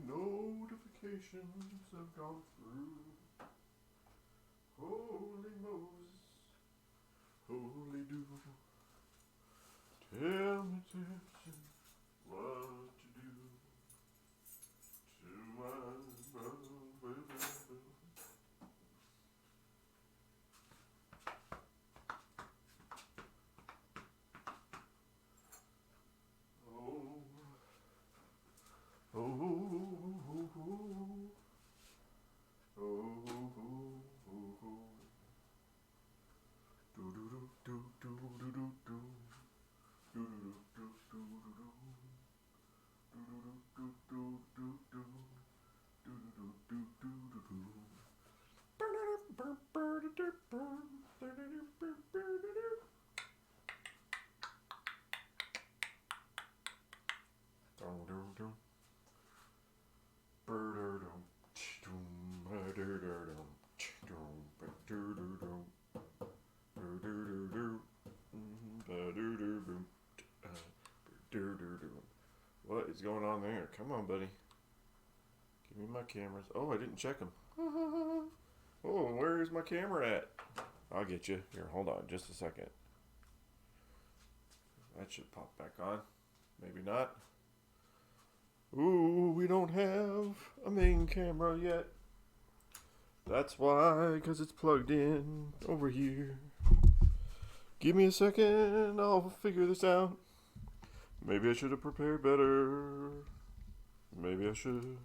notifications have gone through. Holy Moses, holy dew. Tell me, Texan, what to do to my brother. Oh, oh, oh, oh, oh. Do do do do do do do. What is going on there? Come on, buddy. Give me my cameras. Oh, I didn't check them. Oh, where's my camera at? I'll get you. Here, hold on just a second. That should pop back on. Maybe not. Ooh, we don't have a main camera yet. That's why, because it's plugged in over here. Give me a second, I'll figure this out. Maybe I should have prepared better. Maybe I should.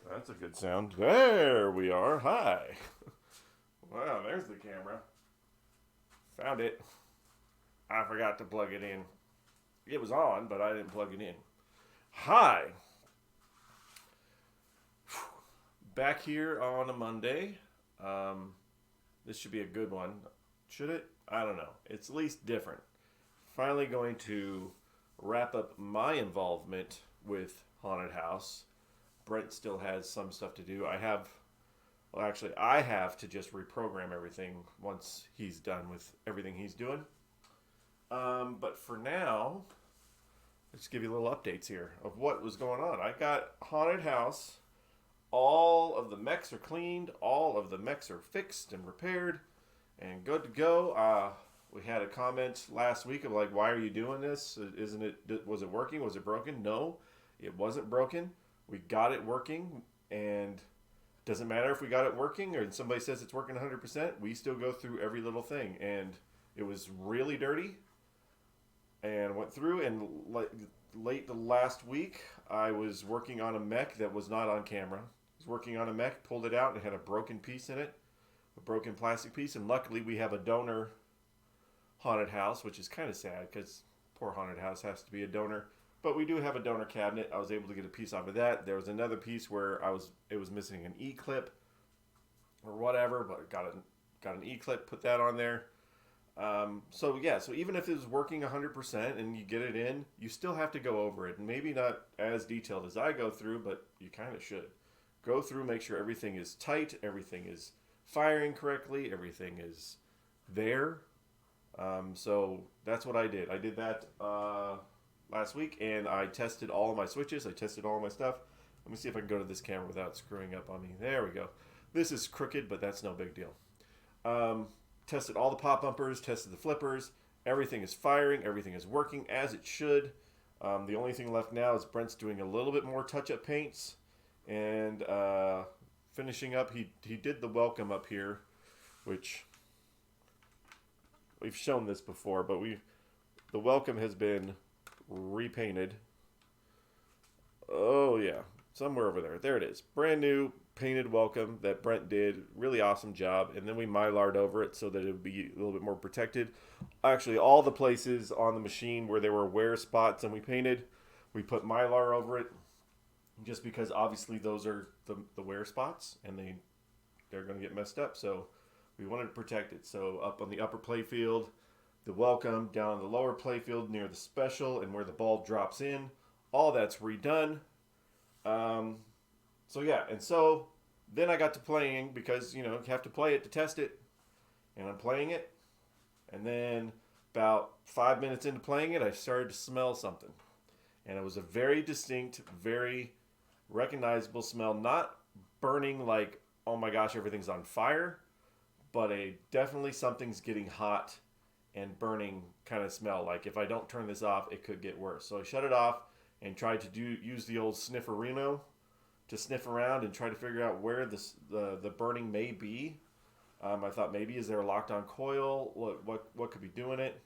That's a good sound. There we are. Hi. Wow, there's the camera. Found it. I forgot to plug it in. It was on, but I didn't plug it in. Hi. Back here on a Monday. This should be a good one. Should it? I don't know. It's at least different. Finally going to wrap up my involvement with Haunted House. Brent still has some stuff to do. I have to just reprogram everything once he's done with everything he's doing. But for now, let's give you little updates here of what was going on. I got Haunted House. All of the mechs are cleaned. All of the mechs are fixed and repaired and good to go. We had a comment last week of like, why are you doing this? Was it working? Was it broken? No, it wasn't broken. We got it working, and it doesn't matter if we got it working or somebody says it's working 100%. We still go through every little thing, and it was really dirty and went through, and late the last week, I was working on a mech that was not on camera. I was working on a mech, pulled it out, and it had a broken piece in it, a broken plastic piece, and luckily we have a donor Haunted House, which is kind of sad because poor Haunted House has to be a donor. But we do have a donor cabinet. I was able to get a piece off of that. There was another piece where it was missing an E-clip or whatever, but got an E-clip, put that on there. So even if it was working 100% and you get it in, you still have to go over it. And maybe not as detailed as I go through, but you kind of should. Go through, make sure everything is tight, everything is firing correctly, everything is there. So that's what I did. I did that last week, and I tested all of my switches. I tested all of my stuff. Let me see if I can go to this camera without screwing up on me. There we go. This is crooked, but that's no big deal. Tested all the pop bumpers, tested the flippers. Everything is firing. Everything is working as it should. The only thing left now is Brent's doing a little bit more touch-up paints and finishing up. He did the welcome up here, which we've shown this before, but the welcome has been repainted. Oh yeah, somewhere over there. There it is. Brand new painted welcome that Brent did. Really awesome job. And then we mylar'd over it so that it would be a little bit more protected. Actually, all the places on the machine where there were wear spots and we painted, we put mylar over it just because obviously those are the wear spots and they're going to get messed up. So we wanted to protect it. So up on the upper playfield, the welcome, down on the lower playfield near the special and where the ball drops in, all that's redone. So then I got to playing because, you have to play it to test it. And I'm playing it. And then About 5 minutes into playing it, I started to smell something. And it was a very distinct, very recognizable smell. Not burning like, oh my gosh, everything's on fire, but definitely something's getting hot and burning kind of smell. Like if I don't turn this off, it could get worse. So I shut it off and tried to use the old snifferino to sniff around and try to figure out where the burning may be. I thought maybe is there a locked on coil? What could be doing it?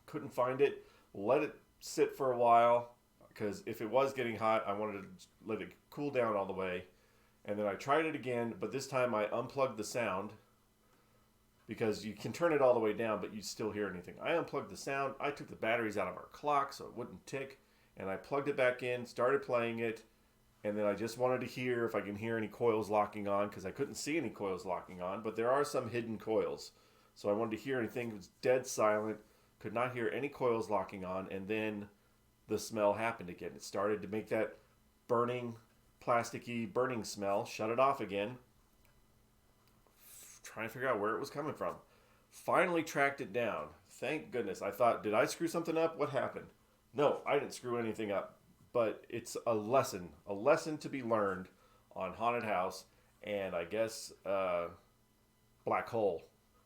Couldn't find it. Let it sit for a while because if it was getting hot, I wanted to let it cool down all the way. And then I tried it again, but this time I unplugged the sound because you can turn it all the way down, but you still hear anything. I unplugged the sound. I took the batteries out of our clock so it wouldn't tick, and I plugged it back in, started playing it, and then I just wanted to hear if I can hear any coils locking on because I couldn't see any coils locking on, but there are some hidden coils. So I wanted to hear anything. It was dead silent, could not hear any coils locking on, and then the smell happened again. It started to make that burning, plasticky burning smell. Shut it off again. Trying to figure out where it was coming from. Finally tracked it down. Thank goodness. I thought, did I screw something up? What happened? No, I didn't screw anything up. But it's a lesson to be learned on Haunted House, and I guess Black Hole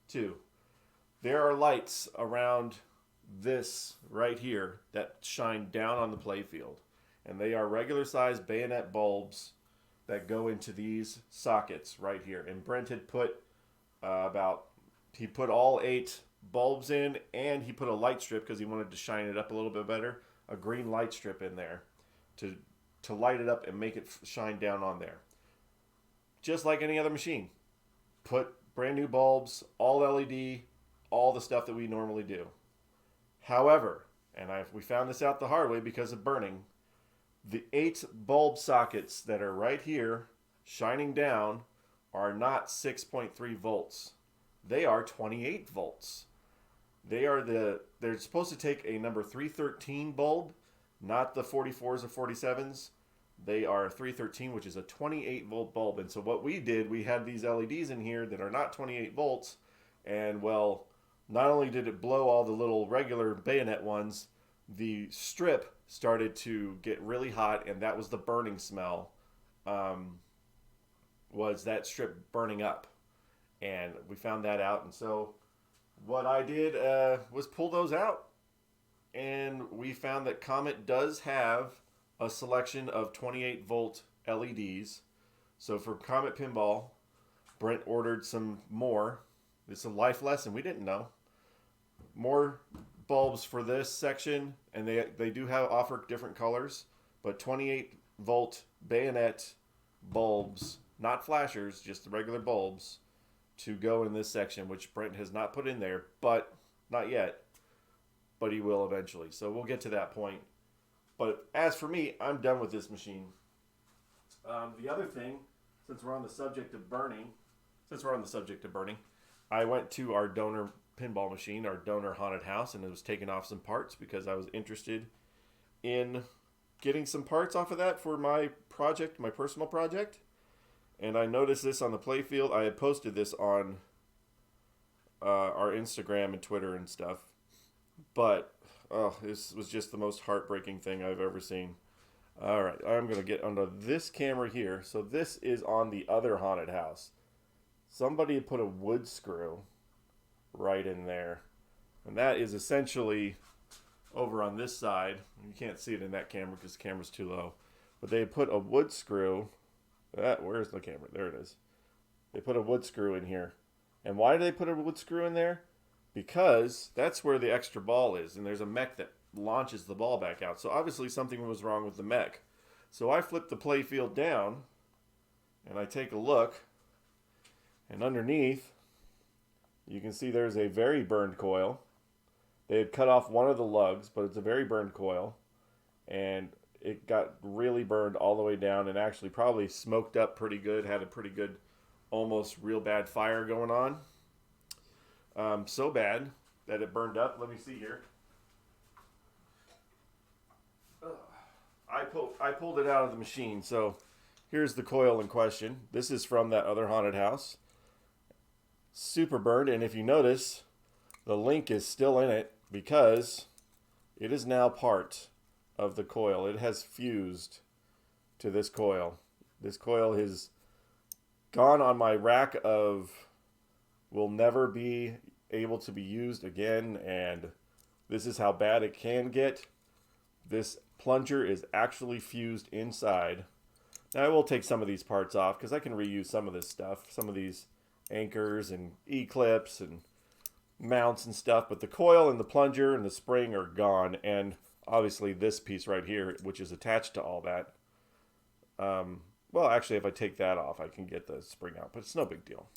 too. There are lights around this right here that shine down on the playfield, and they are regular sized bayonet bulbs that go into these sockets right here. And Brent had put he put all 8 bulbs in, and he put a light strip because he wanted to shine it up a little bit better, a green light strip in there to light it up and make it shine down on there. Just like any other machine. Put brand new bulbs, all LED, all the stuff that we normally do. However, and we found this out the hard way because of burning, the 8 bulb sockets that are right here shining down are not 6.3 volts. They are 28 volts. They're supposed to take a number 313 bulb, not the 44s or 47s. They are 313, which is a 28 volt bulb. And so what we did, we had these LEDs in here that are not 28 volts. And well, not only did it blow all the little regular bayonet ones, the strip started to get really hot, and that was the burning smell. Was that strip burning up. And we found that out. And so what I did was pull those out. And we found that Comet does have a selection of 28 volt LEDs. So for Comet Pinball, Brent ordered some more. It's a life lesson. We didn't know. More bulbs for this section, and they do offer different colors, but 28 volt bayonet bulbs, not flashers, just the regular bulbs, to go in this section, which Brent has not put in there, but not yet. But he will eventually. So we'll get to that point. But as for me, I'm done with this machine. The other thing, since we're on the subject of burning, I went to our donor pinball machine, our donor haunted house, and it was taking off some parts because I was interested in getting some parts off of that for my project, my personal project. And I noticed this on the playfield. I had posted this on our Instagram and Twitter and stuff. But, this was just the most heartbreaking thing I've ever seen. All right, I'm going to get onto this camera here. So this is on the other haunted house. Somebody put a wood screw right in there. And that is essentially over on this side. You can't see it in that camera because the camera's too low. But they put a wood screw. Where's the camera? There it is. They put a wood screw in here. And why do they put a wood screw in there? Because that's where the extra ball is, and there's a mech that launches the ball back out. So obviously something was wrong with the mech. So I flip the playfield down, and I take a look, and underneath, you can see there's a very burned coil. They had cut off one of the lugs, but it's a very burned coil, and it got really burned all the way down, and actually probably smoked up pretty good, had a pretty good, almost real bad fire going on. So bad that it burned up. Let me see here. I pulled it out of the machine. So here's the coil in question. This is from that other haunted house. Super burned. And if you notice, The link is still in it because it is now part of the coil. It has fused to this coil. This coil has gone on my rack of will never be able to be used again, and this is how bad it can get. This plunger is actually fused inside. Now I will take some of these parts off because I can reuse some of this stuff, some of these anchors and E-clips and mounts and stuff, but the coil and the plunger and the spring are gone, and obviously this piece right here, which is attached to all that. Well, actually, if I take that off, I can get the spring out, but it's no big deal.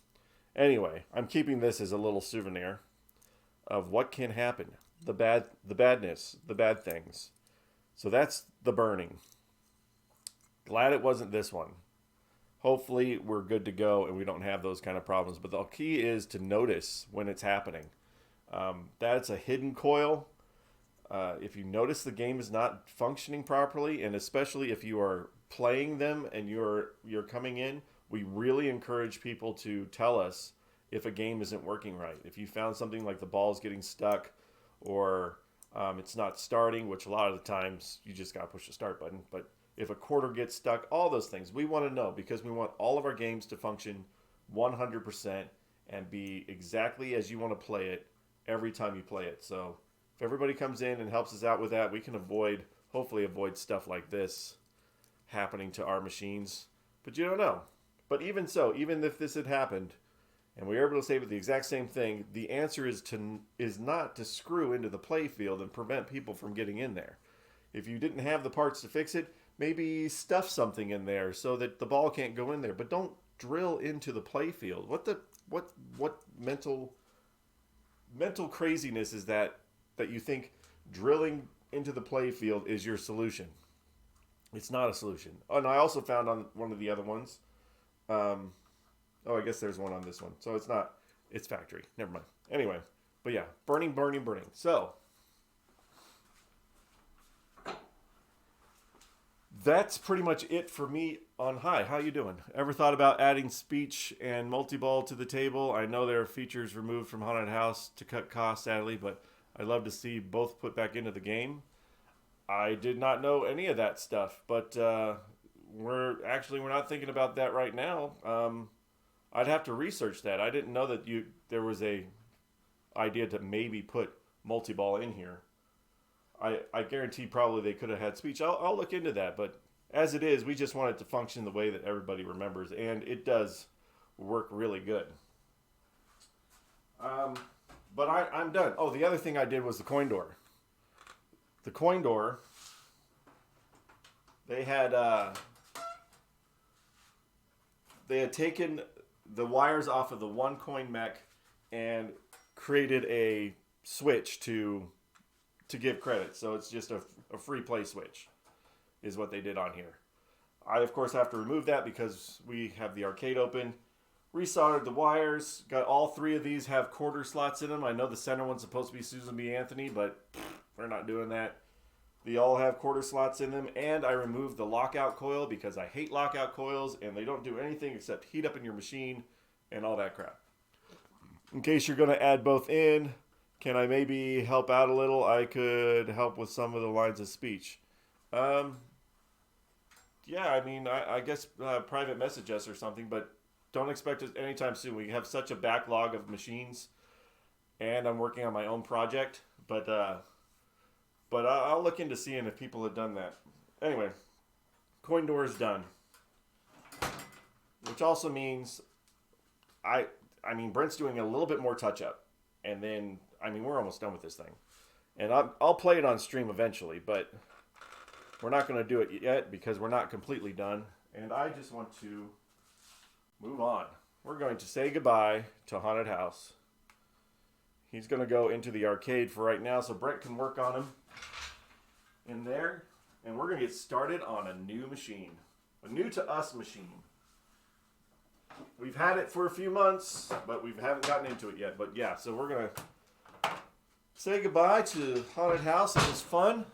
Anyway, I'm keeping this as a little souvenir of what can happen, the badness, the bad things. So that's the burning. Glad it wasn't this one. Hopefully we're good to go and we don't have those kind of problems. But the key is to notice when it's happening. That's a hidden coil. If you notice the game is not functioning properly, and especially if you are playing them and you're coming in, we really encourage people to tell us if a game isn't working right. If you found something like the ball's getting stuck, or it's not starting, which a lot of the times you just got to push the start button. But if a quarter gets stuck, all those things, we want to know, because we want all of our games to function 100% and be exactly as you want to play it every time you play it. So if everybody comes in and helps us out with that, we can hopefully avoid stuff like this happening to our machines. But you don't know. But even so, even if this had happened and we were able to save it the exact same thing, the answer is not to screw into the play field and prevent people from getting in there. If you didn't have the parts to fix it, maybe stuff something in there so that the ball can't go in there. But don't drill into the play field. What mental craziness is that you think drilling into the play field is your solution? It's not a solution. Oh, and I also found on one of the other ones, I guess there's one on this one. So it's not, it's factory. Never mind. Anyway, but yeah, burning. So that's pretty much it for me on Hi. How you doing? Ever thought about adding speech and multi-ball to the table? I know there are features removed from Haunted House to cut costs, sadly, but I'd love to see both put back into the game. I did not know any of that stuff, but we're not thinking about that right now. I'd have to research that. I didn't know that there was a idea to maybe put multi-ball in here. I guarantee probably they could have had speech. I'll look into that, but as it is, we just want it to function the way that everybody remembers, and it does work really good. But I'm done. Oh, the other thing I did was the coin door. The coin door, they had taken the wires off of the one coin mech and created a switch to give credit. So it's just a free play switch is what they did on here. I, of course, have to remove that because we have the arcade open. Resoldered the wires. Got all three of these have quarter slots in them. I know the center one's supposed to be Susan B. Anthony, but we're not doing that. They all have quarter slots in them. And I removed the lockout coil because I hate lockout coils and they don't do anything except heat up in your machine and all that crap. In case you're going to add both in, can I maybe help out a little? I could help with some of the lines of speech. Yeah, I mean, I guess private message us or something, but don't expect it anytime soon. We have such a backlog of machines, and I'm working on my own project, but I'll look into seeing if people have done that. Anyway, coin door is done, which also means I mean Brent's doing a little bit more touch up, and then we're almost done with this thing, and I'll play it on stream eventually, but we're not going to do it yet because we're not completely done, and I just want to move on. We're going to say goodbye to Haunted House. He's going to go into the arcade for right now so Brent can work on him in there. And we're going to get started on a new machine. A new to us machine. We've had it for a few months, but we haven't gotten into it yet. But yeah, so we're going to say goodbye to Haunted House. It was fun.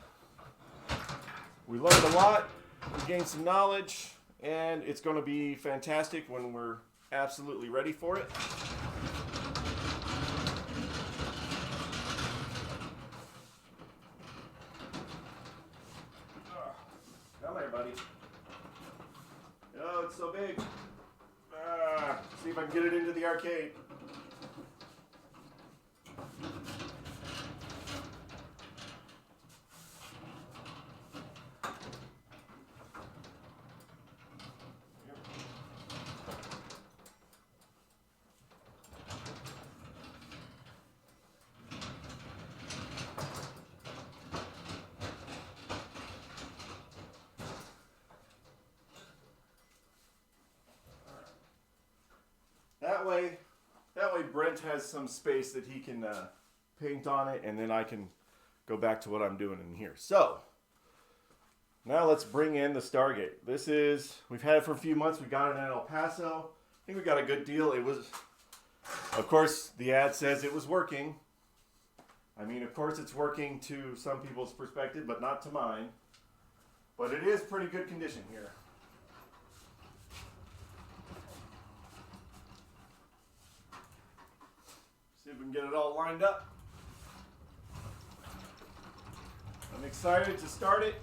We learned a lot. We gained some knowledge. And it's going to be fantastic when we're absolutely ready for it. it's so big. See if I can get it into the arcade. That way Brent has some space that he can paint on it, and then I can go back to what I'm doing in here. So, now let's bring in the Stargate. We've had it for a few months. We got it in El Paso. I think we got a good deal. It was, of course, the ad says it was working. I mean, of course it's working to some people's perspective, but not to mine. But it is pretty good condition here. See if we can get it all lined up. I'm excited to start it.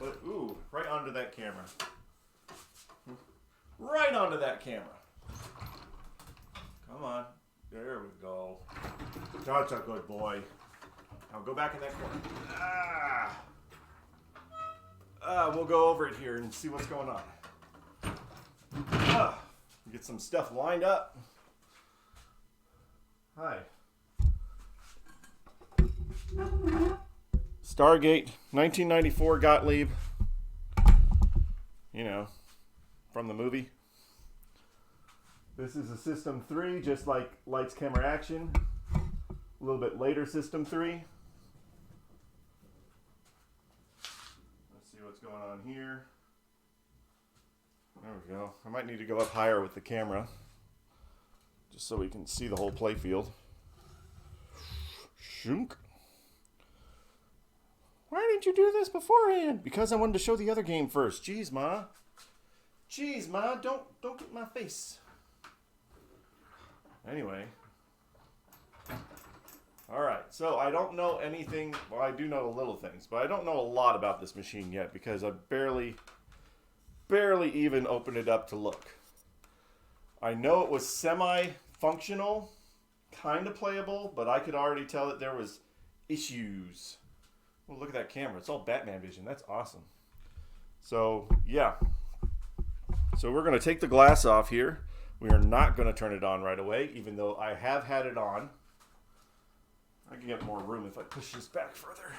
But, ooh, right onto that camera. Right onto that camera. Come on. There we go. That's a good boy. Now go back in that corner. We'll go over it here and see what's going on. Get some stuff lined up. Hi. Stargate, 1994 Gottlieb. You know, from the movie. This is a System 3, just like Lights, Camera, Action. A little bit later System 3. Let's see what's going on here. There we go. I might need to go up higher with the camera, just so we can see the whole play field. Shunk. Why didn't you do this beforehand? Because I wanted to show the other game first. Jeez, Ma. Jeez, Ma. Don't get in my face. Anyway. Alright, so I don't know anything. Well, I do know little things, but I don't know a lot about this machine yet because I barely even opened it up to look. I know it was semi-functional, kind of playable, but I could already tell that there was issues. Well, look at that camera. It's all Batman vision. That's awesome. So, yeah. So we're going to take the glass off here. We are not going to turn it on right away, even though I have had it on. I can get more room if I push this back further.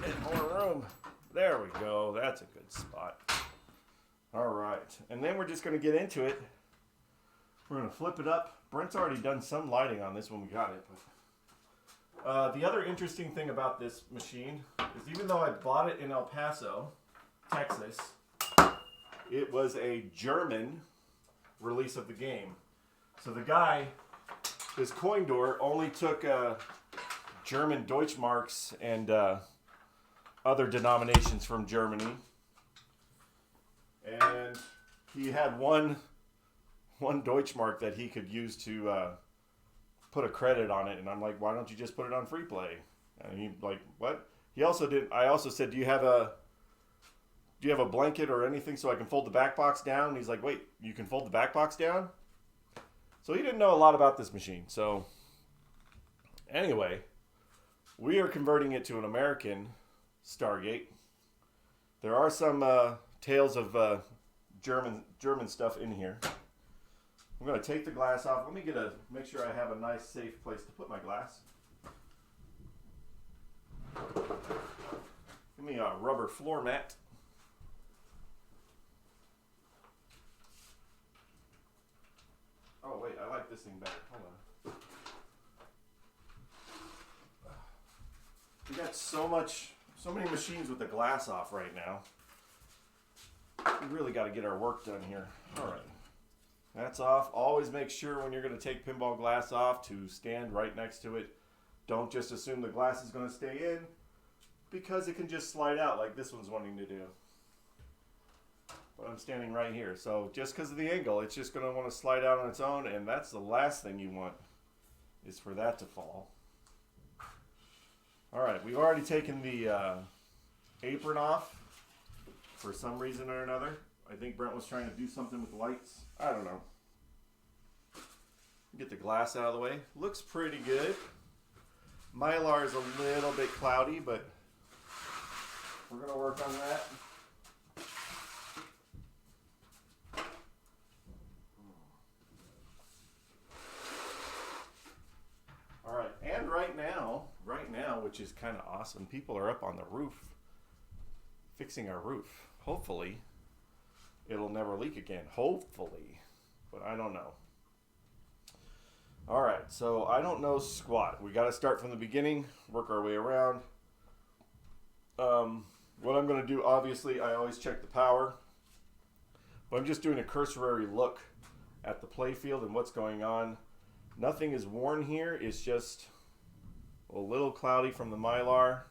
Get more room. There we go. That's a good spot. All right. And then we're just going to get into it. We're going to flip it up. Brent's already done some lighting on this when we got it. But the other interesting thing about this machine is even though I bought it in El Paso, Texas, it was a German release of the game. So the guy, this coin door, only took German Deutschmarks and other denominations from Germany. And he had one Deutschmark that he could use to put a credit on it, and I'm like, why don't you just put it on free play? And he like, what? He also did. I also said, do you have a blanket or anything so I can fold the back box down? And he's like, wait, you can fold the back box down? So he didn't know a lot about this machine. So anyway, we are converting it to an American Stargate. There are some tales of German stuff in here. I'm going to take the glass off. Let me make sure I have a nice, safe place to put my glass. Give me a rubber floor mat. Oh, wait, I like this thing better. Hold on. We got so many machines with the glass off right now. We really got to get our work done here. All right. That's off. Always make sure when you're going to take pinball glass off to stand right next to it. Don't just assume the glass is going to stay in, because it can just slide out like this one's wanting to do. But I'm standing right here, so just because of the angle, it's just going to want to slide out on its own, and that's the last thing you want, is for that to fall. All right, we've already taken the apron off for some reason or another. I think Brent was trying to do something with lights. I don't know. Get the glass out of the way. Looks pretty good. Mylar is a little bit cloudy, but we're going to work on that. All right, and right now, which is kind of awesome, people are up on the roof fixing our roof. Hopefully, it'll never leak again. Hopefully, but I don't know. All right, so I don't know squat. We got to start from the beginning, work our way around. What I'm going to do, obviously, I always check the power. But I'm just doing a cursory look at the play field and what's going on. Nothing is worn here. It's just a little cloudy from the Mylar,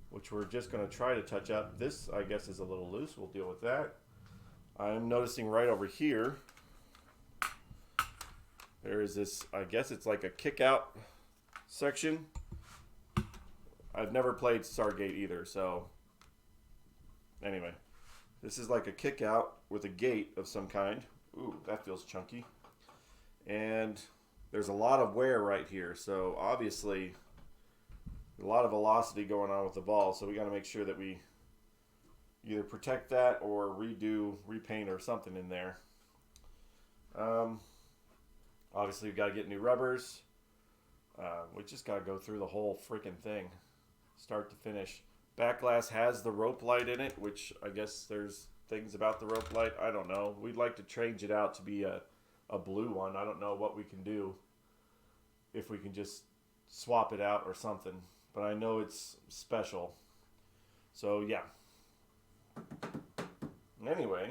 which we're just going to try to touch up. This, I guess, is a little loose. We'll deal with that. I'm noticing right over here, there is this, I guess it's like a kick out section. I've never played Stargate either, so anyway. This is like a kick out with a gate of some kind. Ooh, that feels chunky. And there's a lot of wear right here, so obviously a lot of velocity going on with the ball, so we got to make sure that we either protect that or repaint or something in there. Obviously, we've got to get new rubbers. We just got to go through the whole freaking thing, start to finish. Back glass has the rope light in it, which I guess there's things about the rope light. I don't know. We'd like to change it out to be a blue one. I don't know what we can do, if we can just swap it out or something. But I know it's special. So, yeah. Anyway,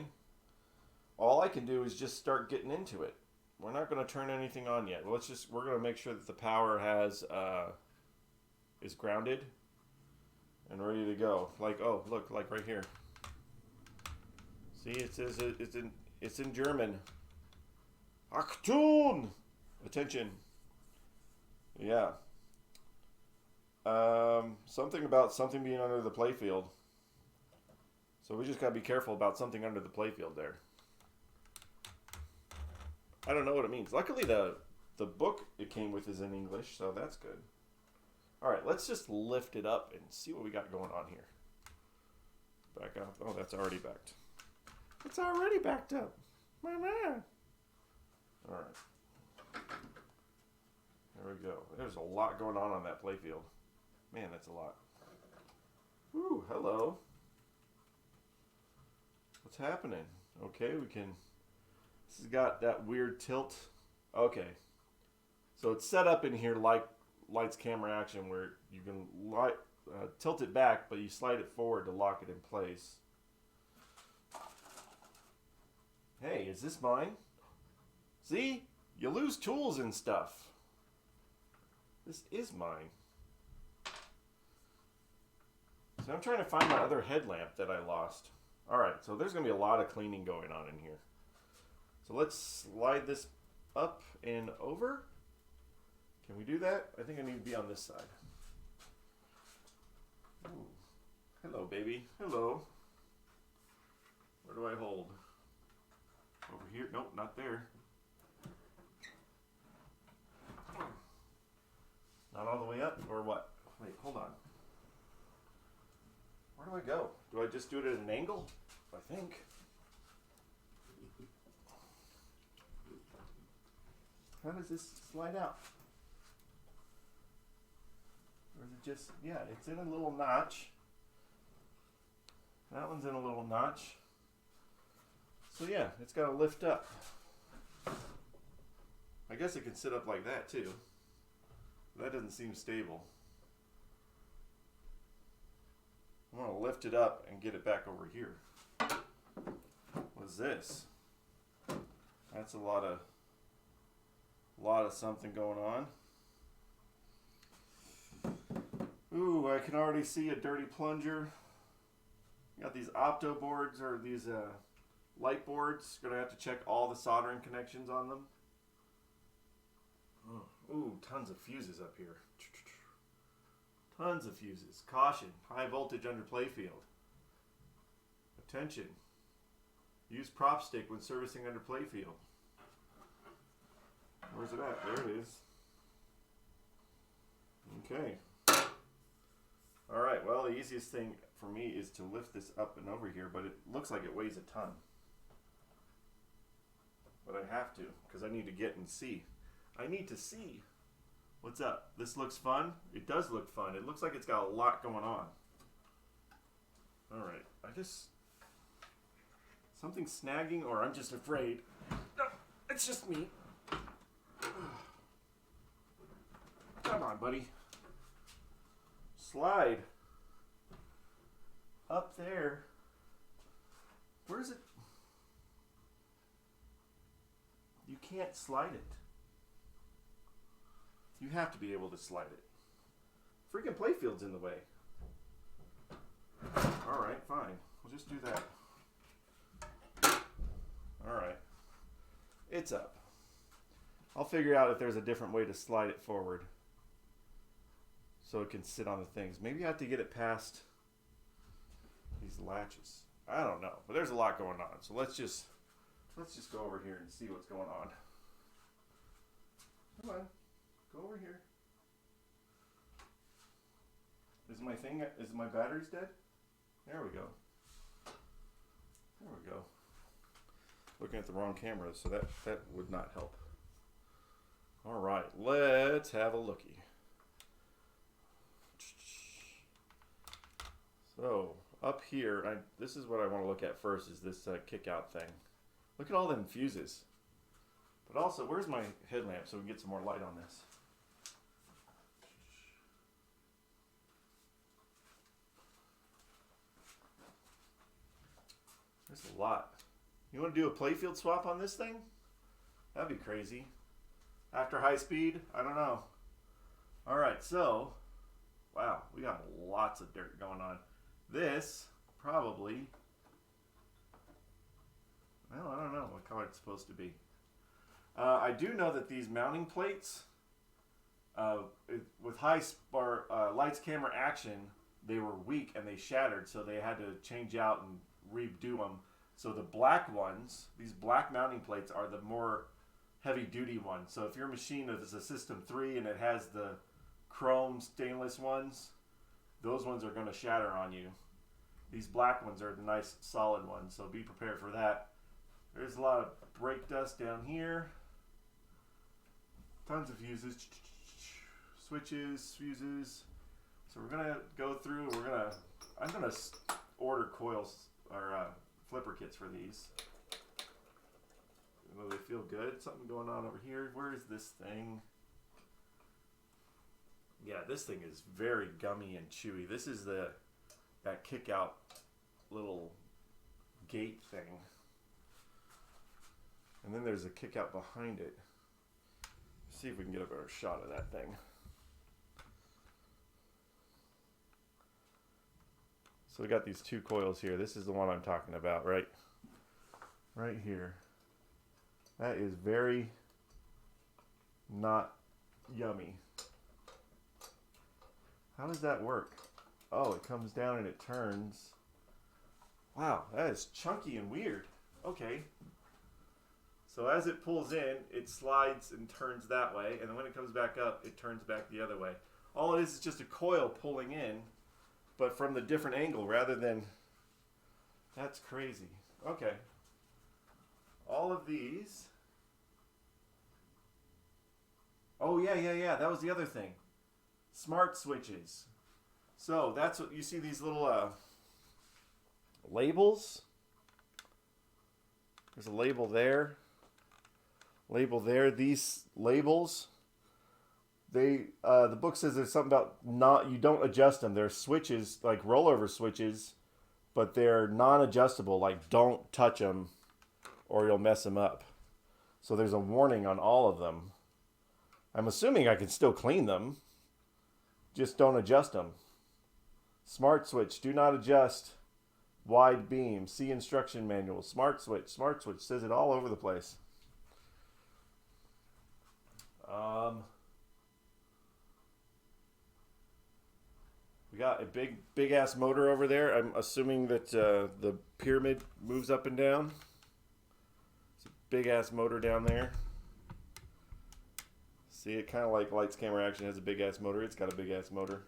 all I can do is just start getting into it. We're not going to turn anything on yet. We're going to make sure that the power is grounded and ready to go. Like, oh, look, like right here. See, it says it's in German. Achtung! Attention. Yeah. Something about something being under the playfield. So we just got to be careful about something under the playfield there. I don't know what it means. Luckily, the book it came with is in English, so that's good. All right, let's just lift it up and see what we got going on here. Back up. Oh, that's already backed. It's already backed up. My man. All right. There we go. There's a lot going on that playfield. Man, that's a lot. Ooh, hello. What's happening? Okay, we can... This has got that weird tilt. Okay. So it's set up in here like lights, camera, action, where you can tilt it back, but you slide it forward to lock it in place. Hey, is this mine? See? You lose tools and stuff. This is mine. So I'm trying to find my other headlamp that I lost. Alright, so there's going to be a lot of cleaning going on in here. So let's slide this up and over. Can we do that? I think I need to be on this side. Ooh. Hello, baby. Hello. Where do I hold? Over here? Nope, not there. Not all the way up, or what? Wait, hold on. Where do I go? Do I just do it at an angle? I think. How does this slide out? Or is it just, yeah, it's in a little notch. That one's in a little notch. So yeah, it's got to lift up. I guess it can sit up like that too. That doesn't seem stable. I'm going to lift it up and get it back over here. What is this? That's a lot of something going on. Ooh, I can already see a dirty plunger. Got these opto boards, or these light boards. Gonna have to check all the soldering connections on them. Ooh, tons of fuses up here. Tons of fuses. Caution. High voltage under playfield. Attention. Use prop stick when servicing under playfield. Where's it at? There it is. Okay. Alright, well, the easiest thing for me is to lift this up and over here, but it looks like it weighs a ton. But I have to, because I need to get and see. I need to see. What's up? This looks fun? It does look fun. It looks like it's got a lot going on. Alright, something snagging, or I'm just afraid. No, it's just me. Come on, buddy. Slide. Up there. Where's it? You can't slide it. You have to be able to slide it. Freaking playfield's in the way. Alright, fine. We'll just do that. Alright. It's up. I'll figure out if there's a different way to slide it forward so it can sit on the things. Maybe I have to get it past these latches. I don't know, but there's a lot going on. So let's just go over here and see what's going on. Come on, go over here. Is my batteries dead? There we go. There we go. Looking at the wrong camera, so that would not help. All right, let's have a looky. So up here, this is what I want to look at first, is this kick out thing. Look at all them fuses. But also, where's my headlamp so we can get some more light on this? There's a lot. You want to do a playfield swap on this thing? That'd be crazy. After high speed? I don't know. Alright, so, wow, we got lots of dirt going on. This, probably, well, I don't know what color it's supposed to be. I do know that these mounting plates, with high lights, camera, action, they were weak and they shattered, so they had to change out and redo them. So the black ones, these black mounting plates, are the more heavy-duty ones. So if your machine is a System 3 and it has the chrome stainless ones, those ones are going to shatter on you. These black ones are the nice solid ones, so be prepared for that. There's a lot of brake dust down here. Tons of fuses, switches, fuses. So we're gonna go through. I'm gonna order coils or flipper kits for these. Will they feel good? Something going on over here. Where is this thing? Yeah, this thing is very gummy and chewy. This is that kick out little gate thing. And then there's a kick out behind it. Let's see if we can get a better shot of that thing. So we got these two coils here. This is the one I'm talking about, right? Right here. That is very not yummy. How does that work? Oh, it comes down and it turns. Wow, that is chunky and weird. Okay. So as it pulls in, it slides and turns that way, and then when it comes back up, it turns back the other way. All it is just a coil pulling in, but from the different angle rather than... That's crazy. Okay. All of these... Oh, yeah. That was the other thing. Smart switches. So that's what you see, these little labels. There's a label there. Label there. These labels, the book says there's something about you don't adjust them. They're switches, like rollover switches, but they're non-adjustable. Like, don't touch them or you'll mess them up. So there's a warning on all of them. I'm assuming I can still clean them. Just don't adjust them. Smart switch, do not adjust. Wide beam, see instruction manual. Smart switch, says it all over the place. We got a big ass motor over there. I'm assuming that the pyramid moves up and down. It's a big ass motor down there. See, it kind of like Lights Camera Action has a big ass motor. It's got a big ass motor.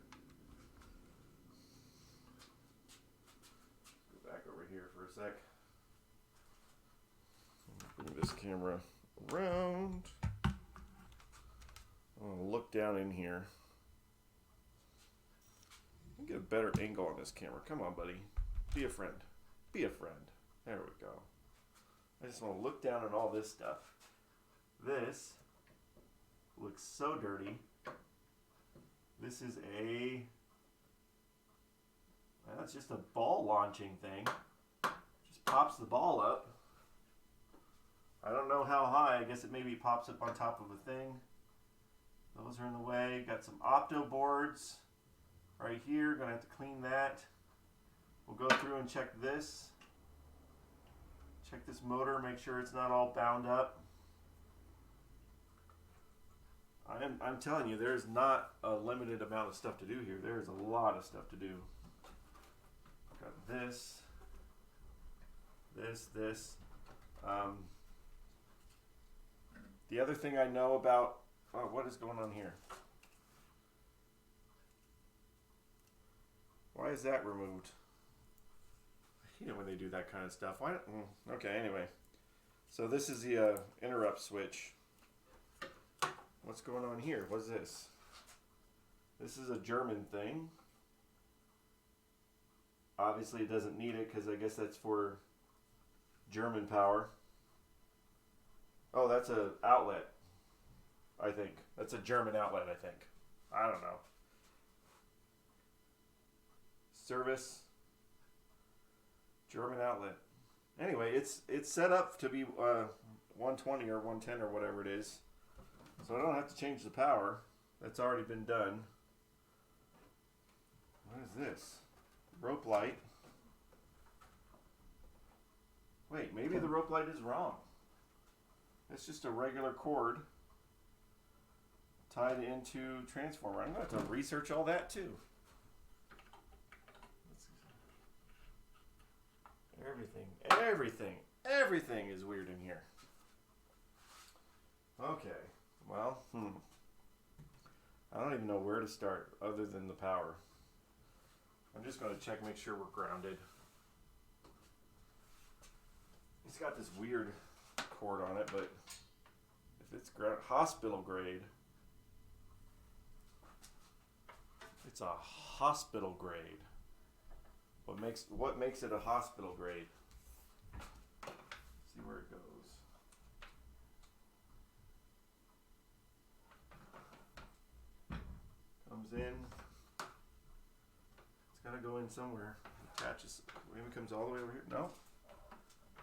Go back over here for a sec. Bring this camera around. I'm gonna look down in here. Get a better angle on this camera. Come on, buddy. Be a friend. Be a friend. There we go. I just want to look down at all this stuff. This looks so dirty. This is that's just a ball launching thing. Just pops the ball up. I don't know how high. I guess it maybe pops up on top of a thing. Those are in the way. Got some opto boards. Right here, gonna have to clean that. We'll go through and check this. Check this motor, make sure it's not all bound up. I'm telling you, there's not a limited amount of stuff to do here. There's a lot of stuff to do. Got this. The other thing I know about, what is going on here? Why is that removed? I hate it when they do that kind of stuff. Why? Okay, anyway. So this is the interrupt switch. What's going on here? What is this? This is a German thing. Obviously it doesn't need it because I guess that's for German power. Oh, that's an outlet, I think. That's a German outlet, I think. I don't know. Service, German outlet. Anyway, it's set up to be 120 or 110 or whatever it is. So I don't have to change the power. That's already been done. What is this? Rope light. Wait, maybe the rope light is wrong. It's just a regular cord tied into transformer. I'm going to have to research all that too. Everything is weird in here. Okay, well, I don't even know where to start other than the power. I'm just going to check, make sure we're grounded. It's got this weird cord on it, but if it's hospital grade, it's a hospital grade. What makes it a hospital grade? See where it goes. Comes in. It's got to go in somewhere. Attaches. Maybe it comes all the way over here. No.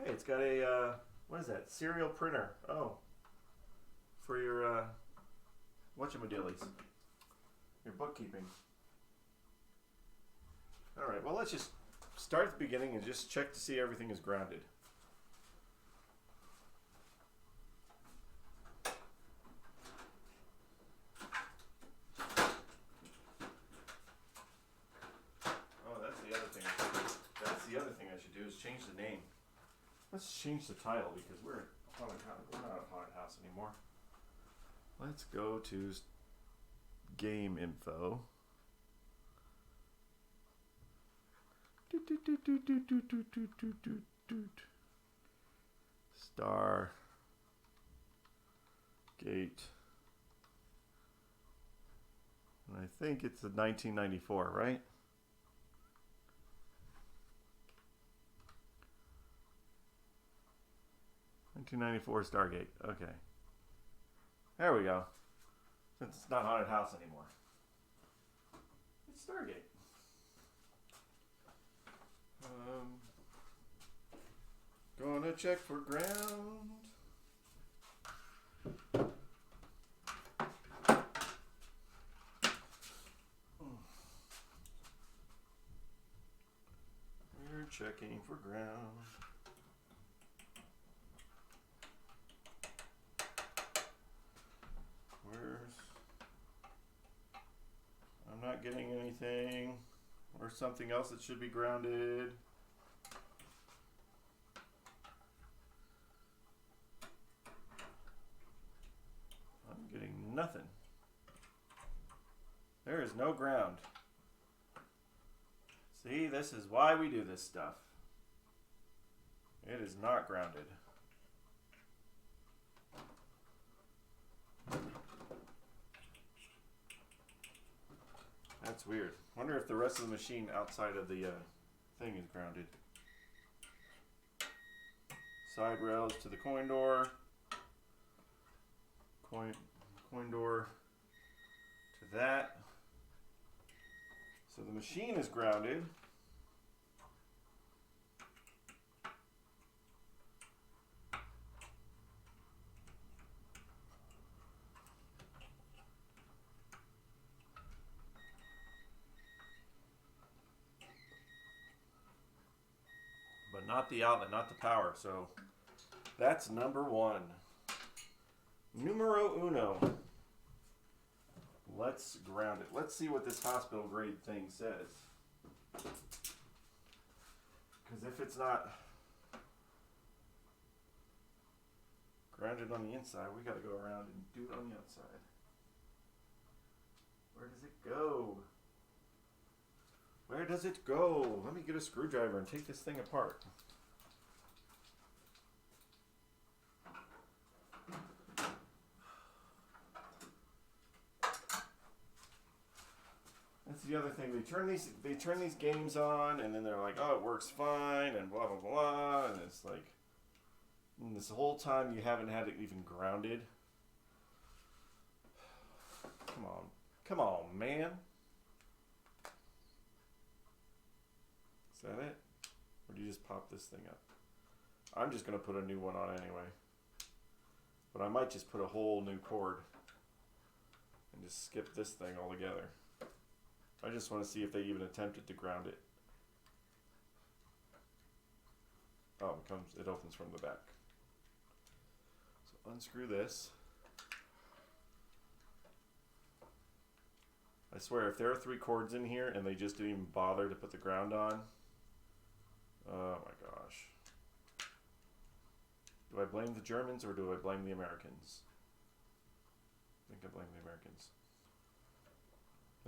Hey, it's got a what is that? Serial printer. Oh, for your whatchamadiddlies, your bookkeeping. All right. Well, let's just start at the beginning and just check to see everything is grounded. Change the name. Let's change the title because we're not a haunted house anymore. Let's go to game info. Stargate. And I think it's the 1994, right? 1994 Stargate. Okay. There we go. Since it's not haunted house anymore. It's Stargate. Gonna check for ground. We're checking for ground. I'm not getting anything. or something else that should be grounded. I'm getting nothing. There is no ground. See, this is why we do this stuff. It is not grounded. That's weird. Wonder if the rest of the machine outside of the thing is grounded. Side rails to the coin door. Coin door to that. So the machine is grounded. But not the outlet, not the power. So that's number one. Numero uno. Let's ground it. Let's see what this hospital grade thing says. Because if it's not grounded on the inside, we got to go around and do it on the outside. Where does it go? Where does it go? Let me get a screwdriver and take this thing apart. That's the other thing. They turn these games on, and then they're like, "Oh, it works fine," and blah blah blah, and it's like, and this whole time you haven't had it even grounded. Come on, man. Is that it? Or do you just pop this thing up? I'm just going to put a new one on anyway. But I might just put a whole new cord and just skip this thing altogether. I just want to see if they even attempted to ground it. Oh, it opens from the back. So unscrew this. I swear, if there are 3 cords in here and they just didn't even bother to put the ground on, oh my gosh. Do I blame the Germans or do I blame the Americans? I think I blame the Americans.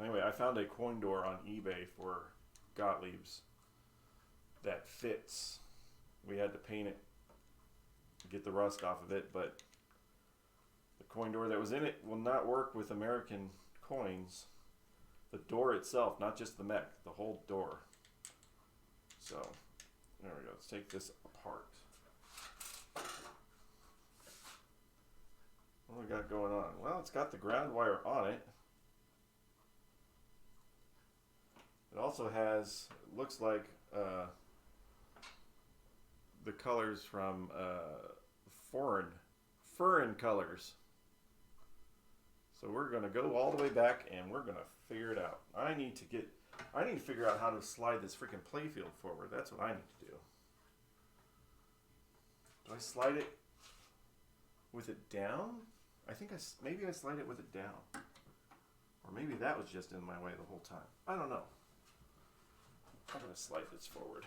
Anyway, I found a coin door on eBay for Gottlieb's that fits. We had to paint it to get the rust off of it, but the coin door that was in it will not work with American coins. The door itself, not just the mech, the whole door. So, there we go. Let's take this apart. What do we got going on? Well, it's got the ground wire on it. It also has, looks like the colors from foreign colors. So we're going to go all the way back and we're going to figure it out. I need to figure out how to slide this freaking playfield forward. That's what I need to do. Do I slide it with it down? I think maybe I slide it with it down. Or maybe that was just in my way the whole time. I don't know. I'm going to slide this forward.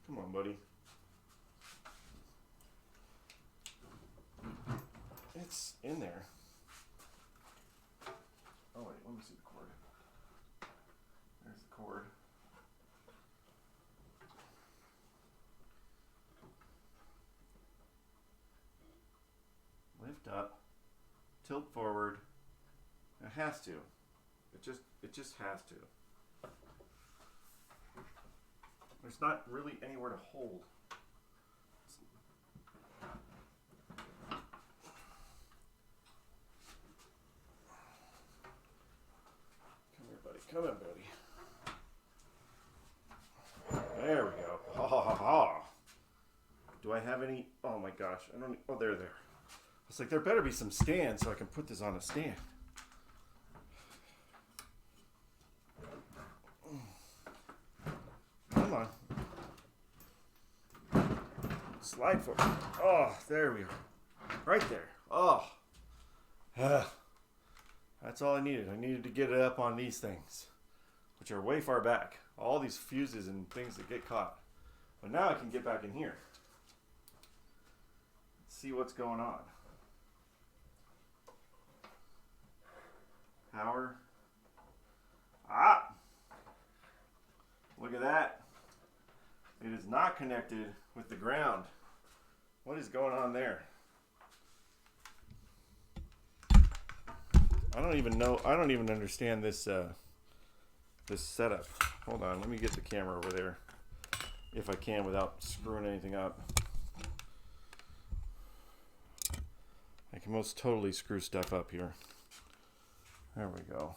Come on, buddy. It's in there. Oh wait, let me see the cord. There's the cord. Lift up, tilt forward. It has to. It just has to. There's not really anywhere to hold. Come in, buddy. There we go. Ha ha ha ha. Do I have any? Oh my gosh. I don't. Oh, there. It's like there better be some stand so I can put this on a stand. Come on. Slide forward. Oh, there we are. Right there. Oh. That's all I needed. I needed to get it up on these things, which are way far back. All these fuses and things that get caught. But now I can get back in here. See what's going on. Power. Ah! Look at that. It is not connected with the ground. What is going on there? I don't even know. I don't even understand this this setup. Hold on. Let me get the camera over there if I can without screwing anything up. I can most totally screw stuff up here. There we go.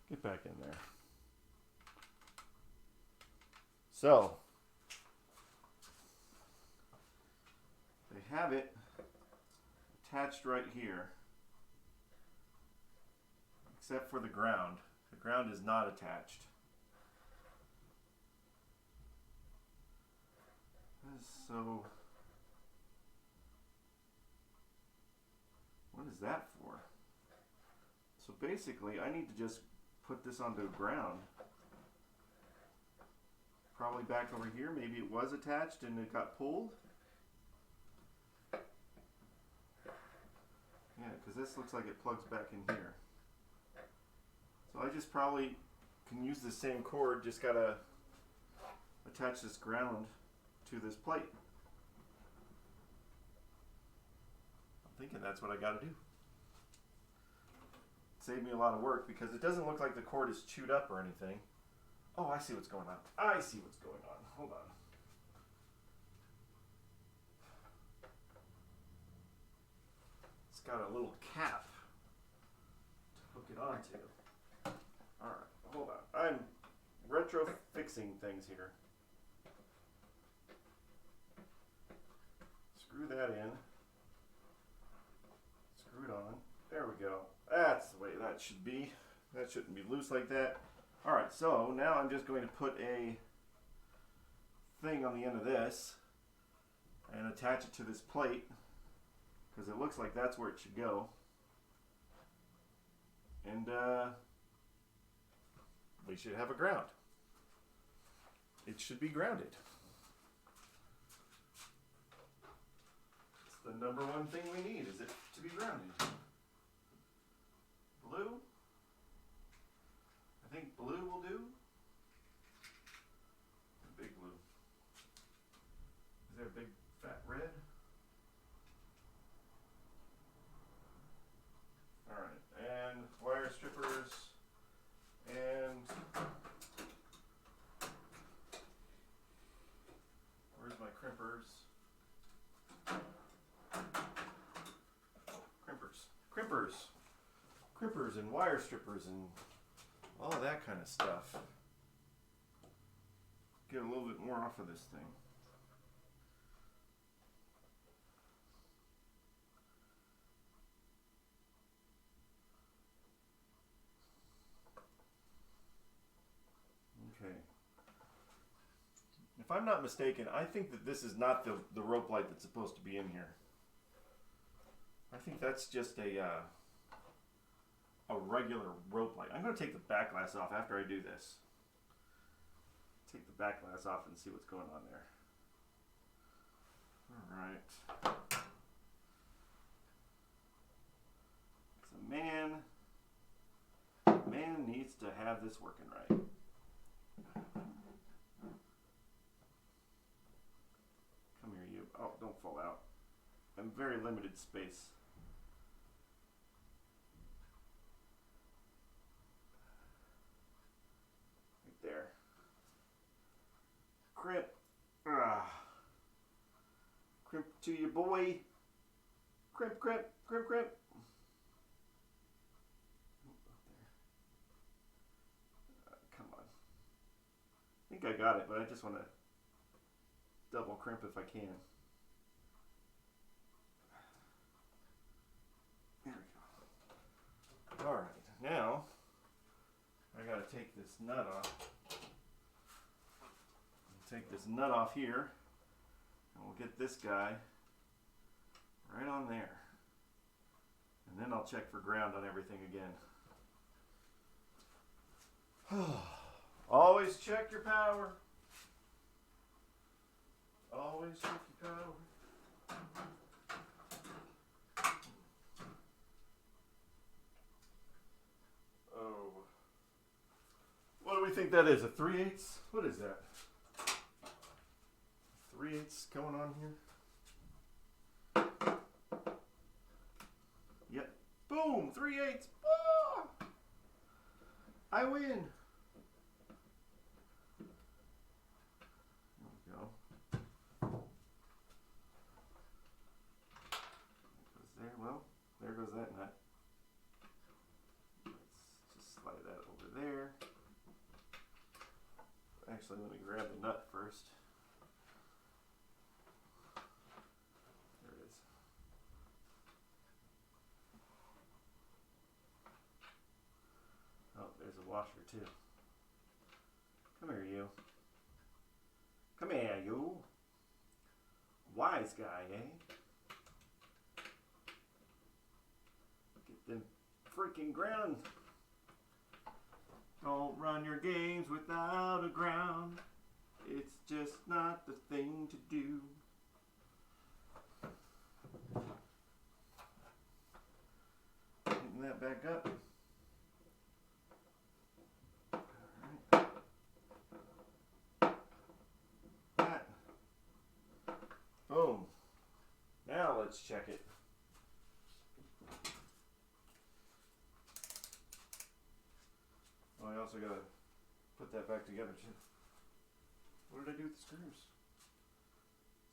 Get back in there. So, they have it attached right here, except for the ground. The ground is not attached. So, what is that for? So basically, I need to just put this onto the ground. Probably back over here. Maybe it was attached and it got pulled. Yeah, because this looks like it plugs back in here. So I just probably can use the same cord, just gotta attach this ground to this plate. I'm thinking that's what I gotta do. Save me a lot of work because it doesn't look like the cord is chewed up or anything. Oh, I see what's going on. I see what's going on. Hold on. It's got a little cap to hook it onto. Alright, hold on. I'm retro fixing things here. Screw that in. Screw it on. There we go. That's the way that should be. That shouldn't be loose like that. Alright, so now I'm just going to put a thing on the end of this and attach it to this plate because it looks like that's where it should go. And we should have a ground. It should be grounded. It's the number one thing we need, is it to be grounded. Blue? I think blue will do. Big blue. Is there a big fat red? Alright, and wire strippers and where's my crimpers? Crimpers and wire strippers and all of that kind of stuff. Get a little bit more off of this thing. Okay. If I'm not mistaken, I think that this is not the rope light that's supposed to be in here. I think that's just a regular rope light. I'm going to take the back glass off after I do this. Take the back glass off and see what's going on there. Alright. So man needs to have this working right. Come here, you. Oh, don't fall out. I'm very limited space. There. Crimp. Crimp to you, boy. Crimp, crimp, crimp, crimp. Come on. I think I got it, but I just want to double crimp if I can. There we go. Alright, now I gotta take this nut off. Take this nut off here, and we'll get this guy right on there. And then I'll check for ground on everything again. Always check your power. Always check your power. Oh. What do we think that is? A 3/8? What is that? 3/8 going on here? Yep. Boom! 3/8. Ah! I win. There we go. Goes there. Well, there goes that nut. Let's just slide that over there. Actually, let me grab the nut first. There it is. Oh, there's a washer too. Come here, you. Come here, you. Wise guy, eh? Get them freaking ground. Don't run your games without a ground. It's just not the thing to do. Getting that back up. Alright. That. Boom. Now let's check it. Oh, I also gotta put that back together too. What did I do with the screws?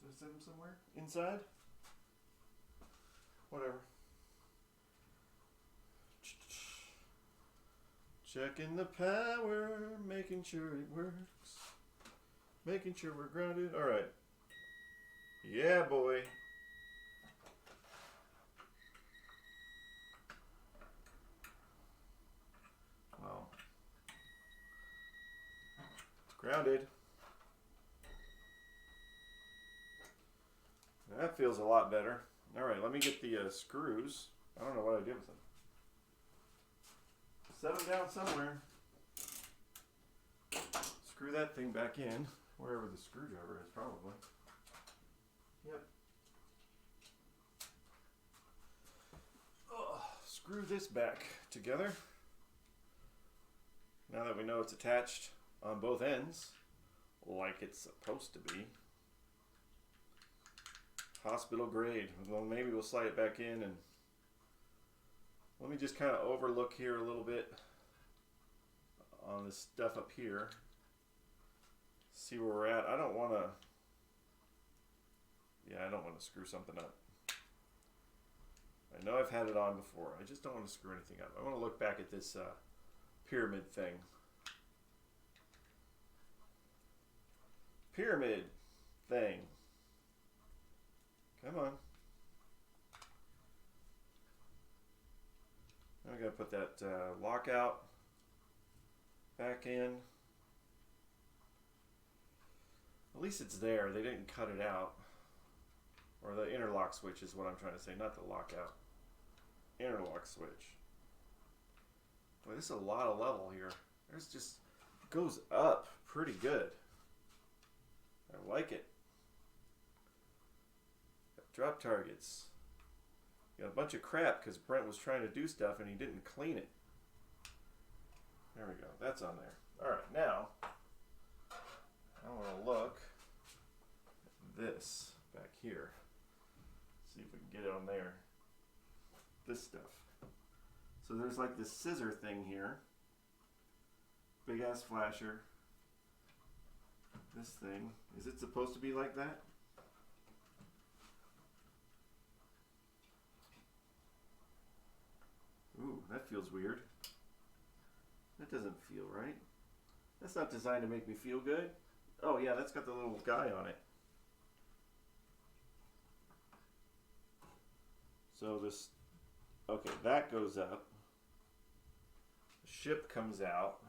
Did I set them somewhere? Inside? Whatever. Checking the power, making sure it works. Making sure we're grounded. Alright. Yeah, boy. Well. It's grounded. That feels a lot better. Alright, let me get the screws. I don't know what I did with them. Set them down somewhere. Screw that thing back in. Wherever the screwdriver is, probably. Yep. Screw this back together. Now that we know it's attached on both ends, like it's supposed to be. Hospital grade. Well, maybe we'll slide it back in and let me just kind of overlook here a little bit on this stuff up here. See where we're at. I don't want to, I don't want to screw something up. I know I've had it on before. I just don't want to screw anything up. I want to look back at this pyramid thing. Pyramid thing. Come on. Now I gotta put that lockout back in. At least it's there. They didn't cut it out. Or the interlock switch is what I'm trying to say, not the lockout. Interlock switch. Boy, this is a lot of level here. There's just goes up pretty good. I like it. Drop targets. Got a bunch of crap because Brent was trying to do stuff and he didn't clean it. There we go. That's on there. Alright, now I want to look at this back here. See if we can get it on there. This stuff. So there's like this scissor thing here. Big ass flasher. This thing. Is it supposed to be like that? Ooh, that feels weird. That doesn't feel right. That's not designed to make me feel good. Oh yeah, that's got the little guy on it. So this, okay, that goes up. The ship comes out.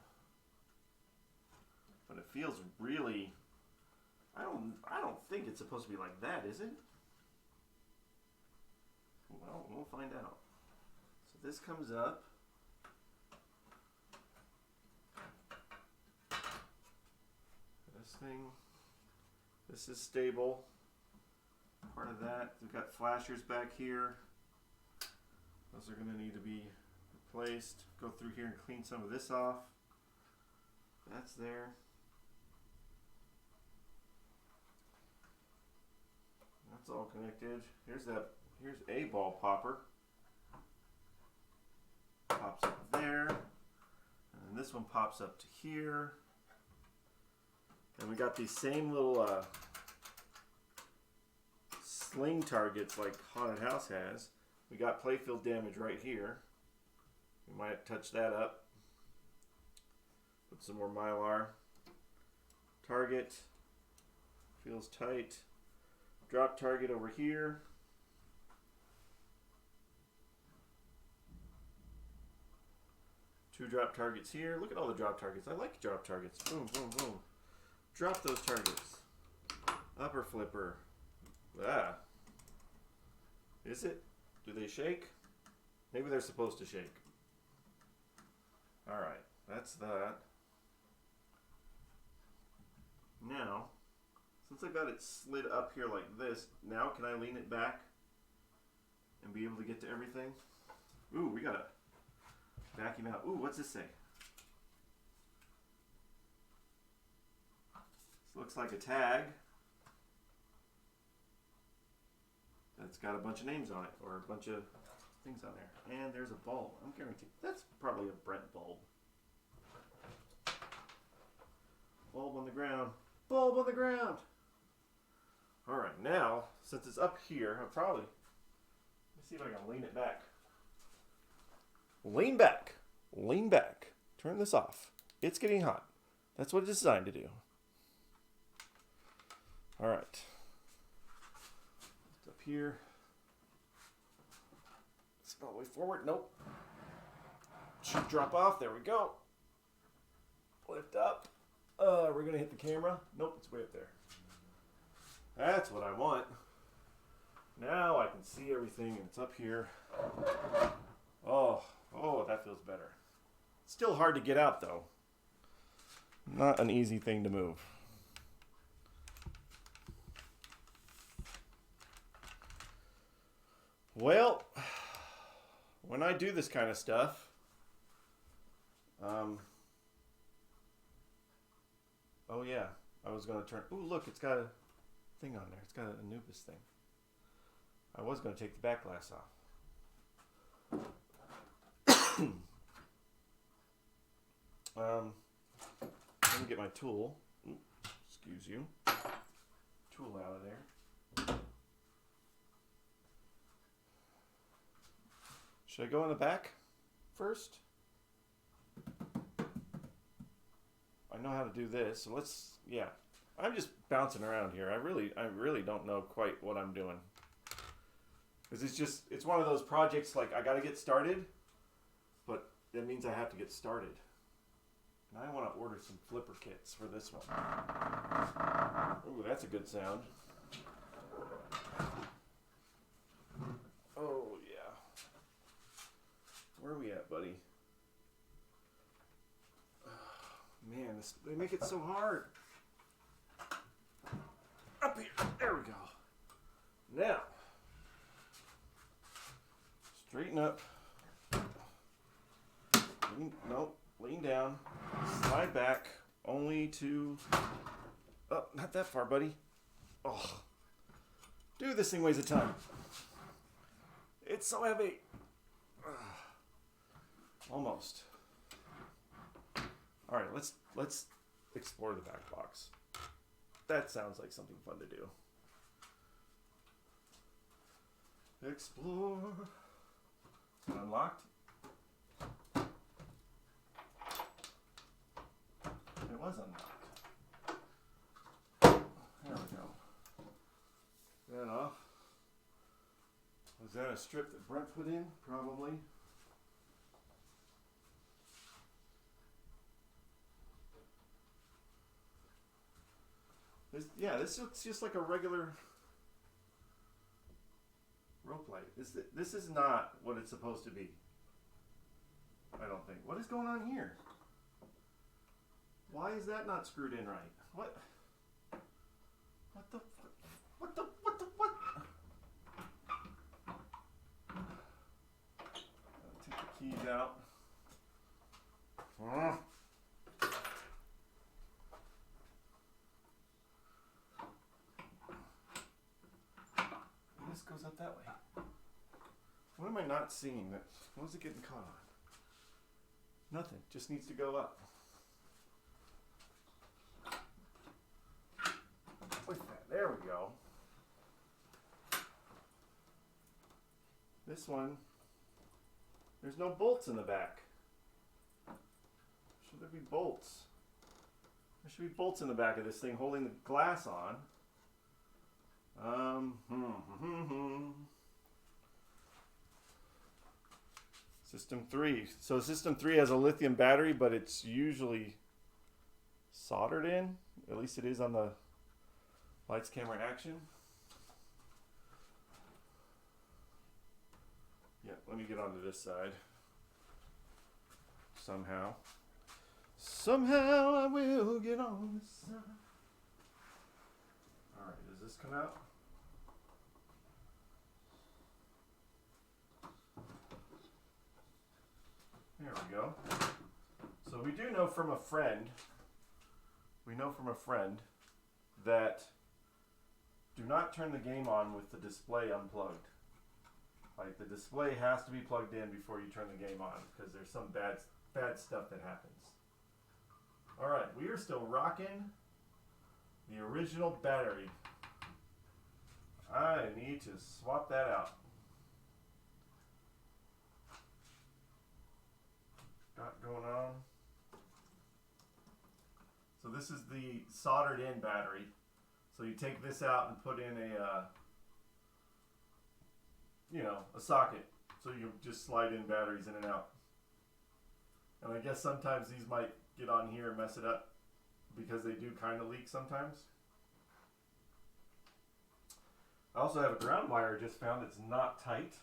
But it feels really, I don't think it's supposed to be like that, is it? Well, we'll find out. this comes up. This thing, this is stable. Part of that. We've got flashers back here. Those are going to need to be replaced. Go through here and clean some of this off. That's there. That's all connected. Here's a ball popper. Pops up there. And then this one pops up to here. And we got these same little sling targets like Haunted House has. We got playfield damage right here. We might touch that up. Put some more Mylar. Target. Feels tight. Drop target over here. Two drop targets here. Look at all the drop targets. I like drop targets. Boom, boom, boom. Drop those targets. Upper flipper. Ah. Is it? Do they shake? Maybe they're supposed to shake. Alright, that's that. Now, since I got it slid up here like this, now can I lean it back and be able to get to everything? Ooh, we gotta back him out. Ooh, what's this say? This looks like a tag that's got a bunch of names on it, or a bunch of things on there. And there's a bulb. I'm guaranteed that's probably a Brent bulb. Bulb on the ground. Bulb on the ground. Alright, now, since it's up here, I'll probably, let me see if I can lean it back. Lean back. Lean back. Turn this off. It's getting hot. That's what it's designed to do. Alright. Up here. It's all the way forward. Nope. Should drop off. There we go. Lift up. We're going to hit the camera. Nope, it's way up there. That's what I want. Now I can see everything, and it's up here. Oh, that feels better. Still hard to get out, though. Not an easy thing to move. Well, when I do this kind of stuff, oh yeah, I was going to turn, ooh, look, it's got a thing on there. It's got a Anubis thing. I was going to take the back glass off. Let me get my tool. Ooh, excuse you. Tool out of there. Should I go in the back first? I know how to do this, so let's, yeah. I'm just bouncing around here. I really don't know quite what I'm doing. Because it's one of those projects like I got to get started, but that means I have to get started. And I want to order some flipper kits for this one. Ooh, that's a good sound. Oh, yeah. Where are we at, buddy? Oh, man, they make it so hard. Up here. There we go. Now, straighten up. Lean down. Slide back. Only to... Oh, not that far, buddy. Oh. Dude, this thing weighs a ton. It's so heavy. Almost. All right, let's explore the back box. That sounds like something fun to do. Explore. Is it unlocked? It was unlocked. There we go. That off. Was that a strip that Brent put in? Probably. This looks just like a regular rope light. This is not what it's supposed to be. I don't think. What is going on here? Why is that not screwed in right? What? What the? What the? What the? What? Take the keys out. This goes up that way. What am I not seeing? What is it getting caught on? Nothing. Just needs to go up. Like that. There we go. This one, there's no bolts in the back. Should there be bolts? There should be bolts in the back of this thing holding the glass on. System 3. So System 3 has a lithium battery, but it's usually soldered in. At least it is on the lights, camera, action. Yeah, let me get onto this side. Somehow I will get on this side. Alright, does this come out? There we go. So we do know from a friend, that do not turn the game on with the display unplugged. Like, the display has to be plugged in before you turn the game on, because there's some bad stuff that happens. Alright, we are still rocking the original battery. I need to swap that out. Got going on. So this is the soldered in battery. So you take this out and put in a socket. So you can just slide in batteries in and out. And I guess sometimes these might get on here and mess it up because they do kind of leak sometimes. I also have a ground wire I just found. It's not tight.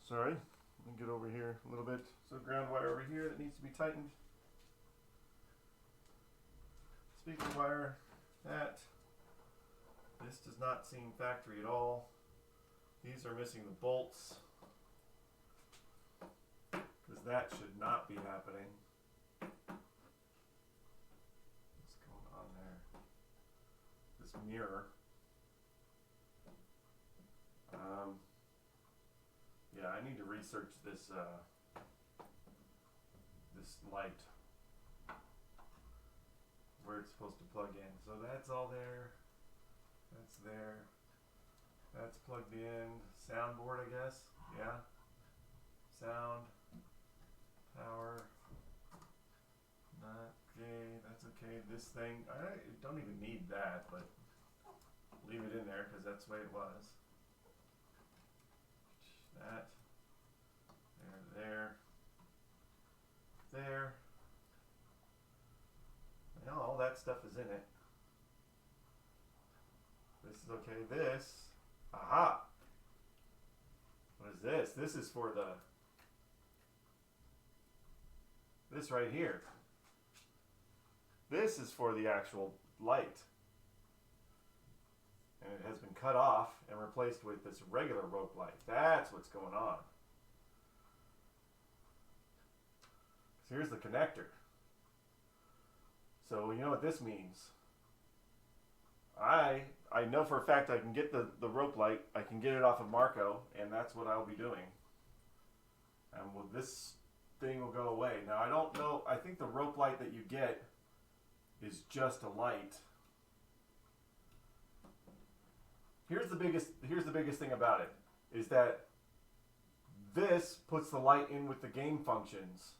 Sorry. Let me get over here a little bit. So ground wire over here that needs to be tightened. Speaker wire, that. This does not seem factory at all. These are missing the bolts, because that should not be happening. What's going on there? This mirror. Yeah, I need to research this this light, where it's supposed to plug in. So that's all there. That's there. That's plugged in. Soundboard, I guess. Yeah. Sound. Power. Not okay. That's okay. This thing, I don't even need that, but leave it in there because that's the way it was. That. There. Now all that stuff is in it. This is okay. This. Aha! What is this? This is for this right here. This is for the actual light. And it has been cut off and replaced with this regular rope light. That's what's going on. So here's the connector. So you know what this means. I know for a fact I can get the rope light. I can get it off of Marco, and that's what I'll be doing. And this thing will go away. Now I don't know. I think the rope light that you get is just a light. Here's the biggest thing about it is that this puts the light in with the game functions.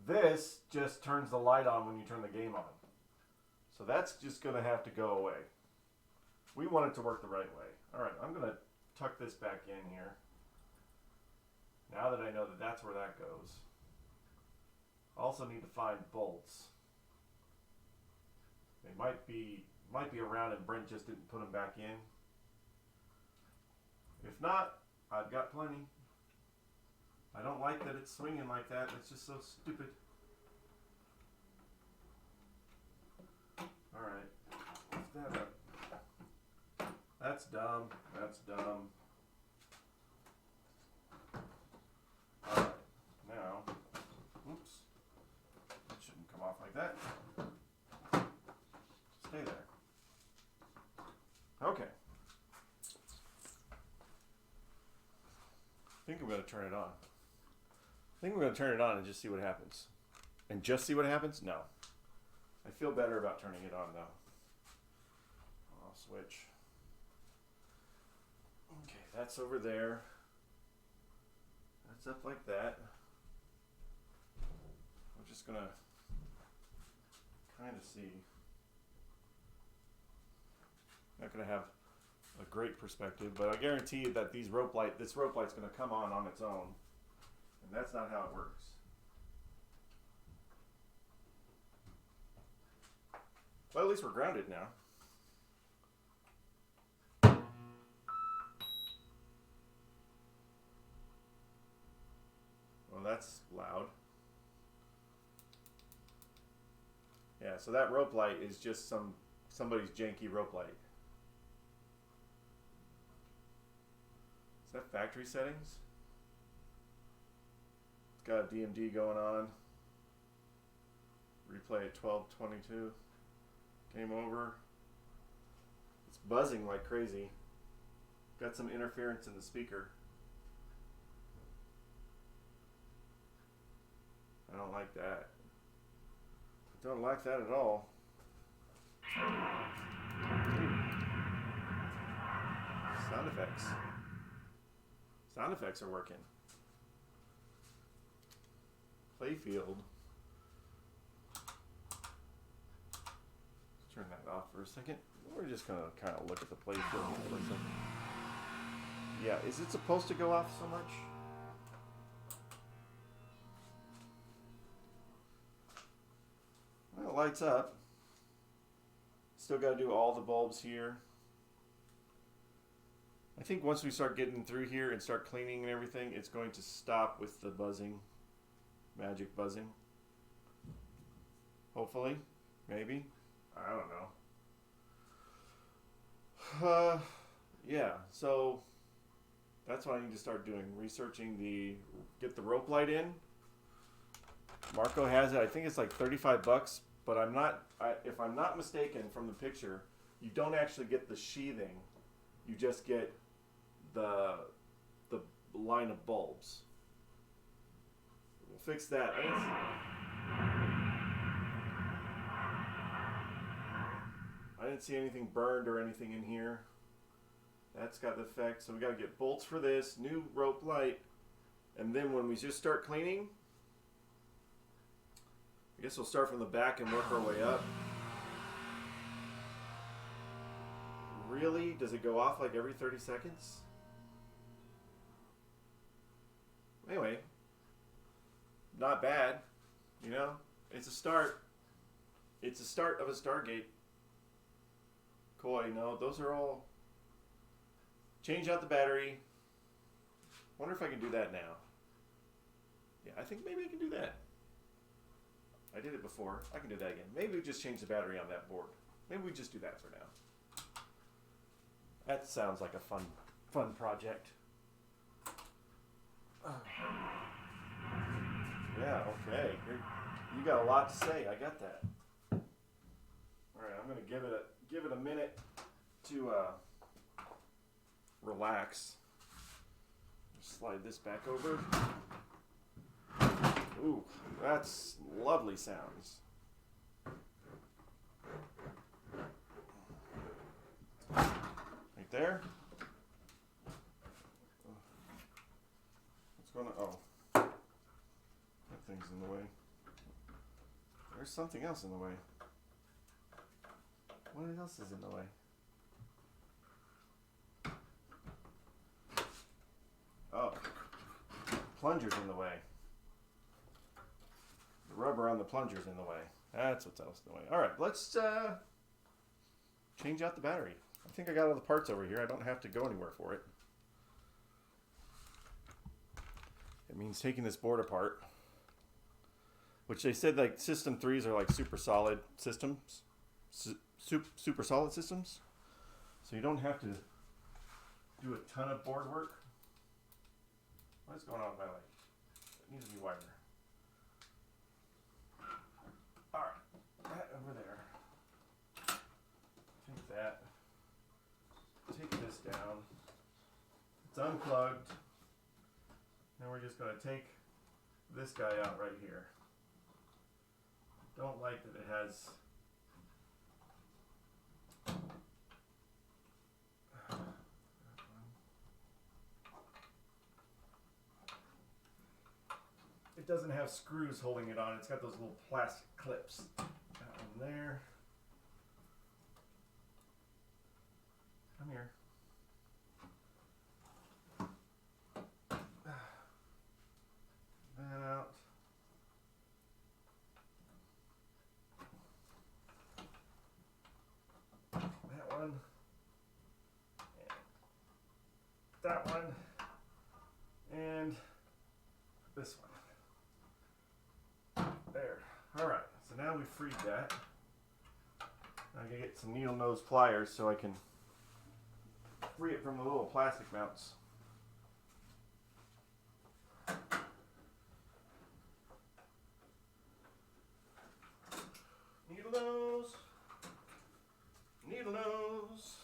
This just turns the light on when you turn the game on. So that's just going to have to go away. We want it to work the right way. All right, I'm going to tuck this back in here. Now that I know that that's where that goes. Also need to find bolts. They might be around and Brent just didn't put them back in. If not, I've got plenty. I don't like that it's swinging like that. It's just so stupid. Alright. Lift that up. That's dumb. That's dumb. Alright. Now, oops. It shouldn't come off like that. Stay there. Okay. I think I'm going to turn it on. I think I'm going to turn it on and just see what happens. And just see what happens? No. I feel better about turning it on, though. I'll switch. Okay, that's over there. That's up like that. I'm just going to kind of see. Not going to have a great perspective, but I guarantee you that this rope light's going to come on its own. And that's not how it works. Well, at least we're grounded now. Well, that's loud. Yeah, so that rope light is just somebody's janky rope light. Is that factory settings? It's got a DMD going on. Replay at 12:22. Game over. It's buzzing like crazy. Got some interference in the speaker. I don't like that. I don't like that at all. Sound effects. Sound effects are working. Playfield. Let's turn that off for a second. We're just going to kind of look at the playfield for a second. Yeah, is it supposed to go off so much? Well, it lights up. Still got to do all the bulbs here. I think once we start getting through here and start cleaning and everything, it's going to stop with the buzzing. Magic buzzing. Hopefully. Maybe. I don't know. Yeah, so that's what I need to start doing. Researching get the rope light in. Marco has it. I think it's like $35, but if I'm not mistaken from the picture, you don't actually get the sheathing. You just get the line of bulbs. We'll fix that. I didn't see anything burned or anything in here. That's got the effect. So we got to get bolts for this, new rope light, and then when we just start cleaning, I guess we'll start from the back and work our way up. Really? Does it go off like every 30 seconds? Anyway, not bad. You know, it's a start. It's a start of a Stargate. Cool, you know, those are all. Change out the battery. Wonder if I can do that now. Yeah, I think maybe I can do that. I did it before. I can do that again. Maybe we just change the battery on that board. Maybe we just do that for now. That sounds like a fun project. Yeah, okay. You got a lot to say. I got that. All right, I'm gonna give it a minute to relax. Slide this back over. Ooh, that's lovely sounds. Right there. What's going on? Oh, that thing's in the way. There's something else in the way. What else is in the way? Oh, plunger's in the way. The rubber on the plunger's in the way. That's what's else in the way. All right, let's change out the battery. I think I got all the parts over here. I don't have to go anywhere for it. it means taking this board apart. Which they said like system 3s are like super solid systems. Super solid systems. So you don't have to do a ton of board work. What's going on with my leg? It needs to be wider. Alright, that over there. Take that. Take this down. It's unplugged. Now we're just going to take this guy out right here. Don't like that it has it doesn't have screws holding it on. It's got those little plastic clips. That one there. Come here. That out. That one. And that one. And this one. There. Alright, so now we've freed that. I'm going to get some needle nose pliers so I can free it from the little plastic mounts. Needle nose. Needle nose.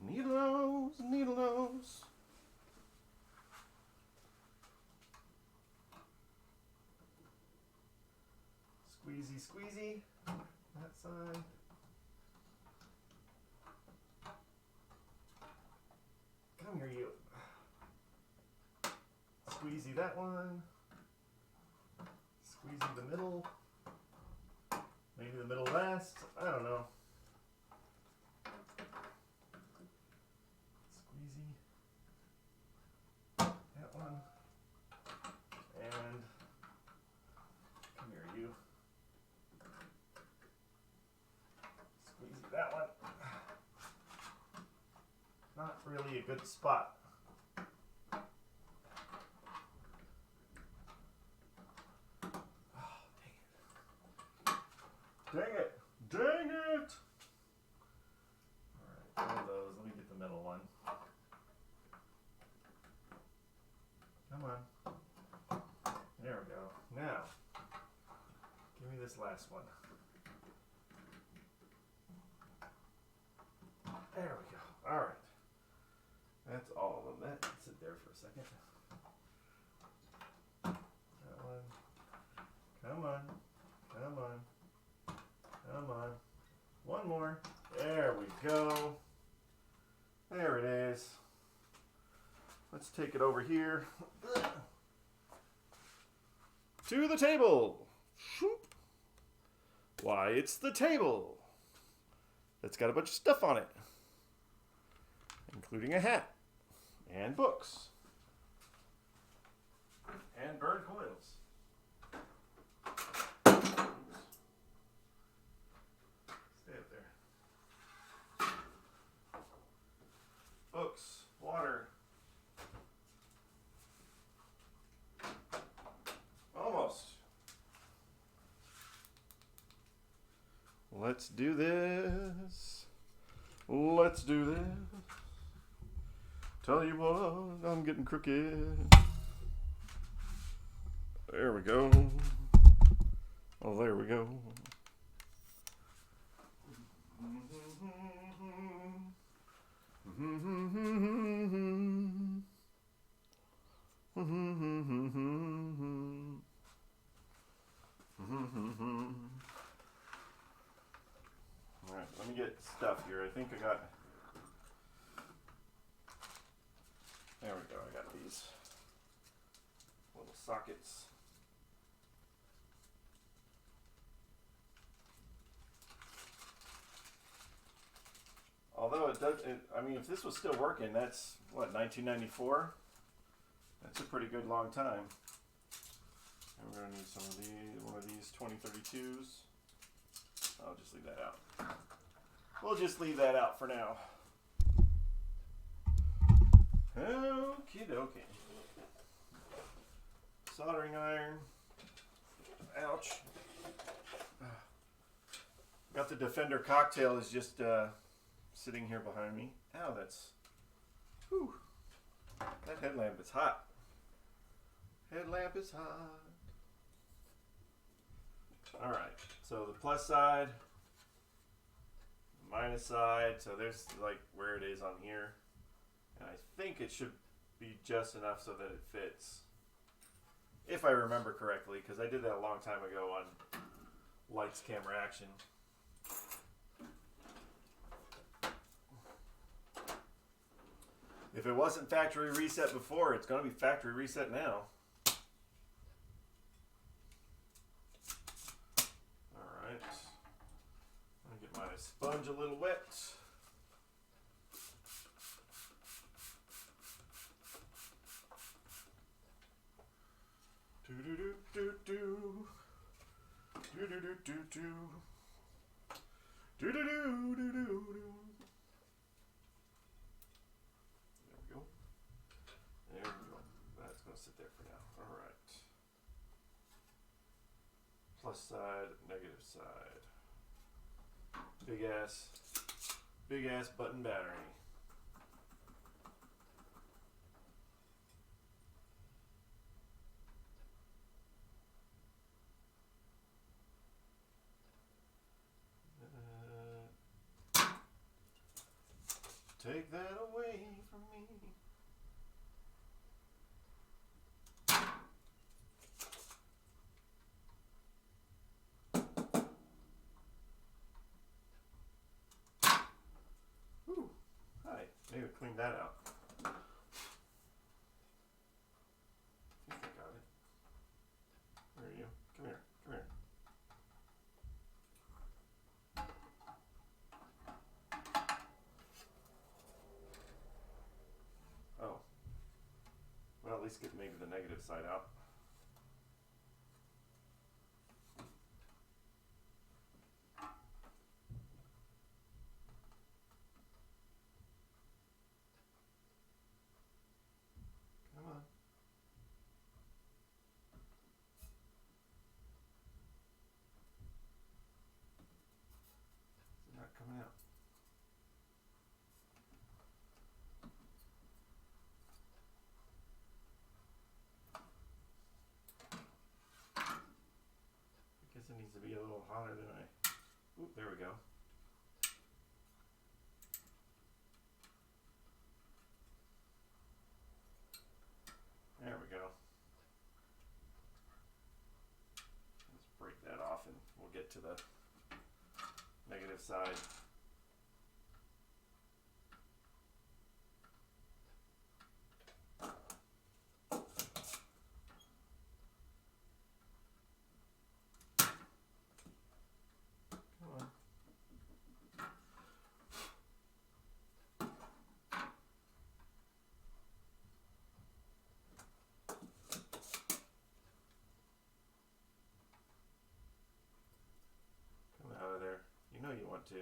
Needle nose. Needle nose. Squeezy, squeezy. That side. Come here, you. Squeezy that one. Squeezy the middle. Maybe the middle last. I don't know. Squeezy. That one. And come here, you. Squeezy that one. Not really a good spot. Dang it! Dang it! Alright, one of those. Let me get the middle one. Come on. There we go. Now, give me this last one. There we go. Alright. That's all of them. That can sit there for a second. That one. Come on. Come on. Come on. One more. There we go. There it is. Let's take it over here. To the table. Why, it's the table. That's got a bunch of stuff on it. Including a hat. And books. And bird coils. Books, water. Almost. Let's do this. Let's do this. Tell you what, I'm getting crooked. There we go. Oh, there we go. Alright, let me get stuff here. I think I got... There we go, I got these little sockets. Although it does, I mean, if this was still working, that's, what, 1994? That's a pretty good long time. And we're going to need some of these, one of these 2032s. I'll just leave that out. We'll just leave that out for now. Okie dokie. soldering iron. Ouch. Got the Defender cocktail is just sitting here behind me. Ow, that's... Whew. That headlamp is hot. Headlamp is hot. Alright, so the plus side, minus side, so there's like where it is on here. And I think it should be just enough so that it fits. If I remember correctly, because I did that a long time ago on Lights, Camera, Action. If it wasn't factory reset before, it's going to be factory reset now. Alright. I'm going to get my sponge a little wet. Do-do-do-do-do. Do-do-do-do-do. Do-do-do-do-do-do. There we go. That's going to sit there for now. Alright. Plus side, negative side. Big ass button battery. Take that away from me. Ooh, hi. Maybe clean that out. I think I got it. Where are you? Come here. Come here. Oh. Well, at least get maybe the negative side out. Come on. It's not coming out. I guess it needs to be a little hotter than I... Oop, there we go. There we go. Let's break that off and we'll get to the negative side. Come on. Come out of there. You know you want to.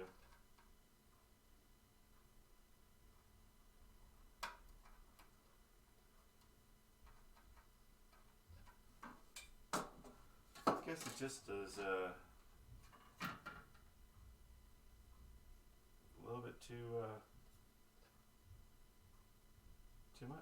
I guess it just is a little bit too much.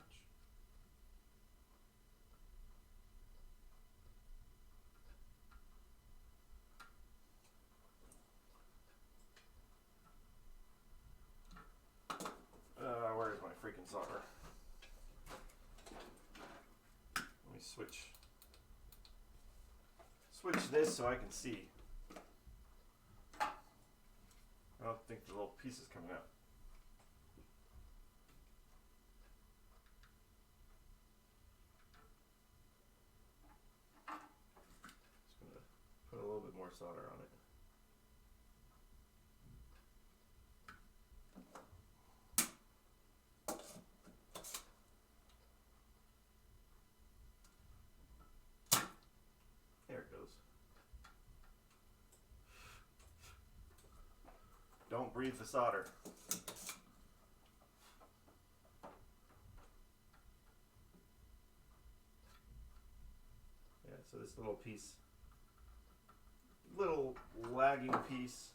Where's my freaking solder? Let me switch this so I can see. I don't think the little piece is coming out. Just gonna put a little bit more solder on it. There it goes. Don't breathe the solder. So this little piece, little lagging piece.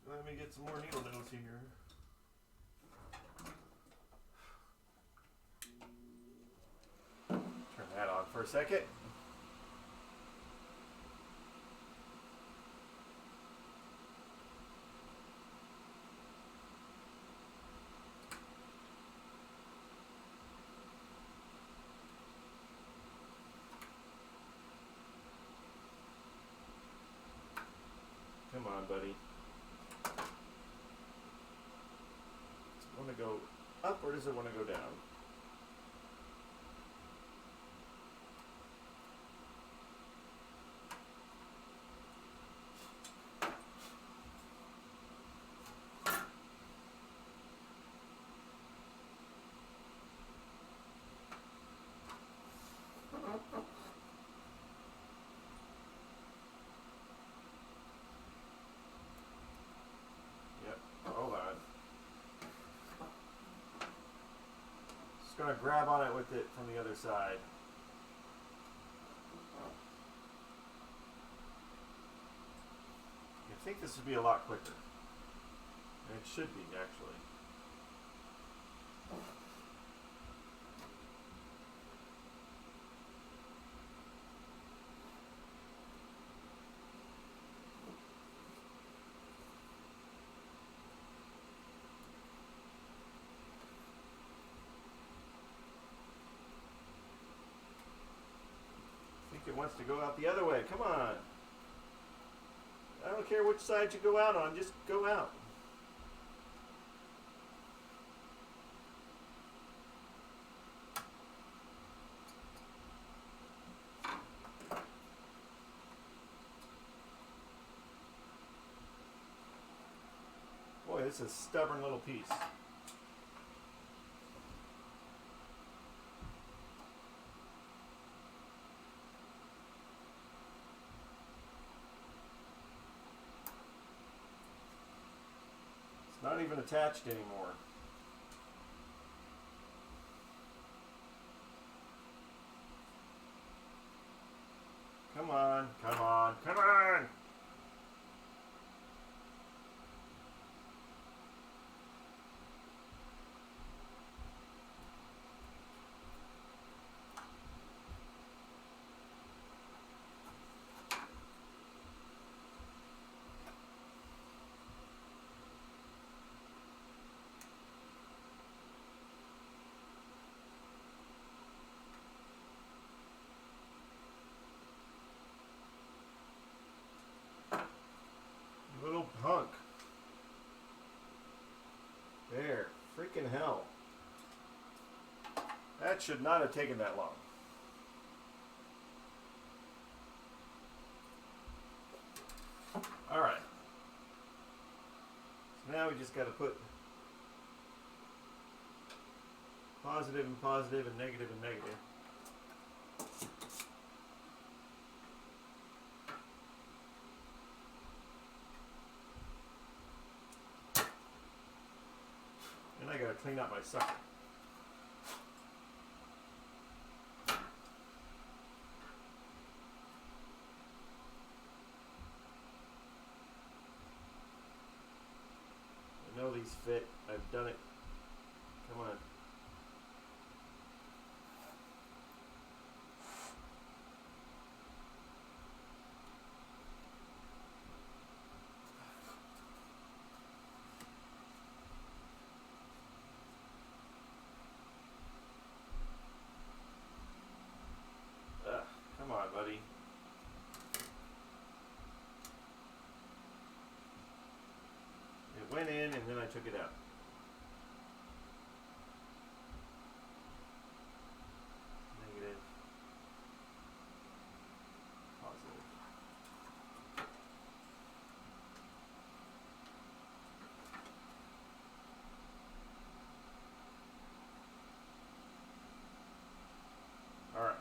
Let me get some more needle nose here. Turn that on for a second. Come on, buddy. Does it want to go up or does it want to go down? Going to grab on it with it from the other side. I think this would be a lot quicker. And it should be, actually. It wants to go out the other way. Come on. I don't care which side you go out on, just go out. Boy, this is a stubborn little piece. Not even attached anymore. Come on, come on, come on! Hunk. There. Freaking hell. That should not have taken that long. Alright. So now we just got to put positive and positive and negative and negative. And I got to clean up my sucker. I know these fit. I've done it. Come on. Come on, buddy. It went in and then I took it out. Negative. Positive. All right.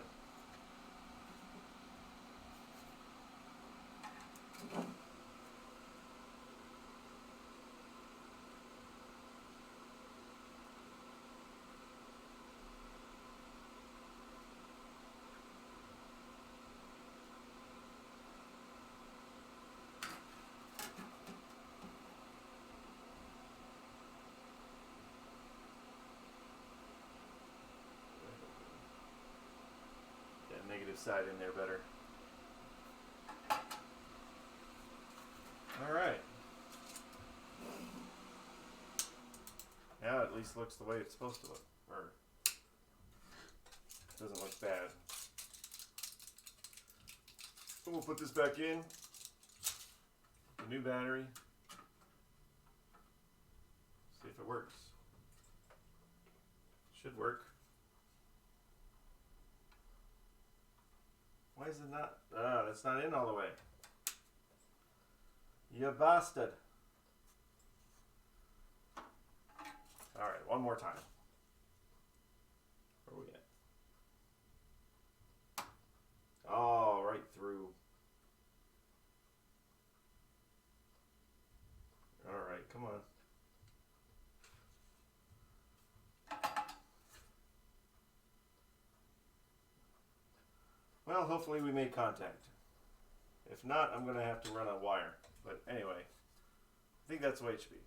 flip side in there better. Alright. Now it at least looks the way it's supposed to look. Or doesn't look bad. So we'll put this back in. The new battery. See if it works. Should work. Why is it not? That's not in all the way. You bastard. Alright, one more time. Where are we at? Oh, right through. Alright, come on. Well, hopefully we made contact. If not, I'm going to have to run a wire. But anyway, I think that's the way it should be.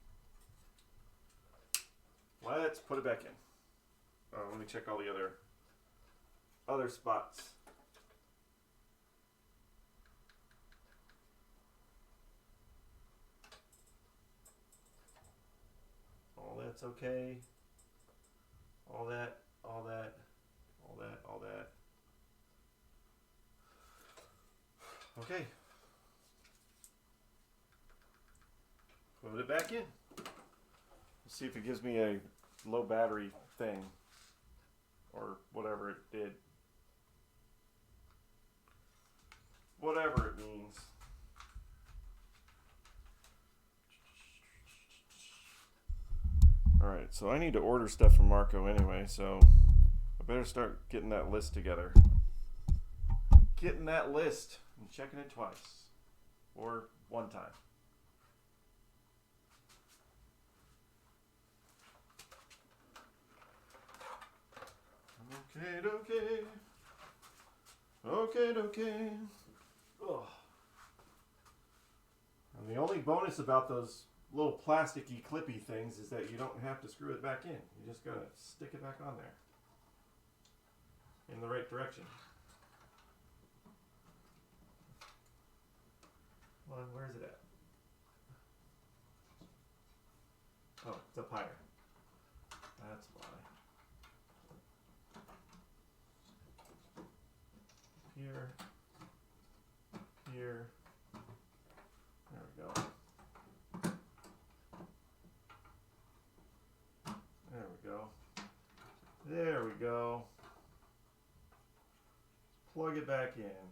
Let's put it back in. Let me check all the other spots. All that's okay. All that, all that, all that, all that. Okay. Put it back in. Let's see if it gives me a low battery thing. Or whatever it did. Whatever it means. Alright, so I need to order stuff from Marco anyway, so I better start getting that list together. Getting that list and checking it twice. Or one time. Okay. Ugh. And the only bonus about those little plasticky clippy things is that you don't have to screw it back in. You just gotta stick it back on there. In the right direction. Come on, where is it at? Oh, it's up higher. That's why. Here. Here. There we go. There we go. There we go. Plug it back in.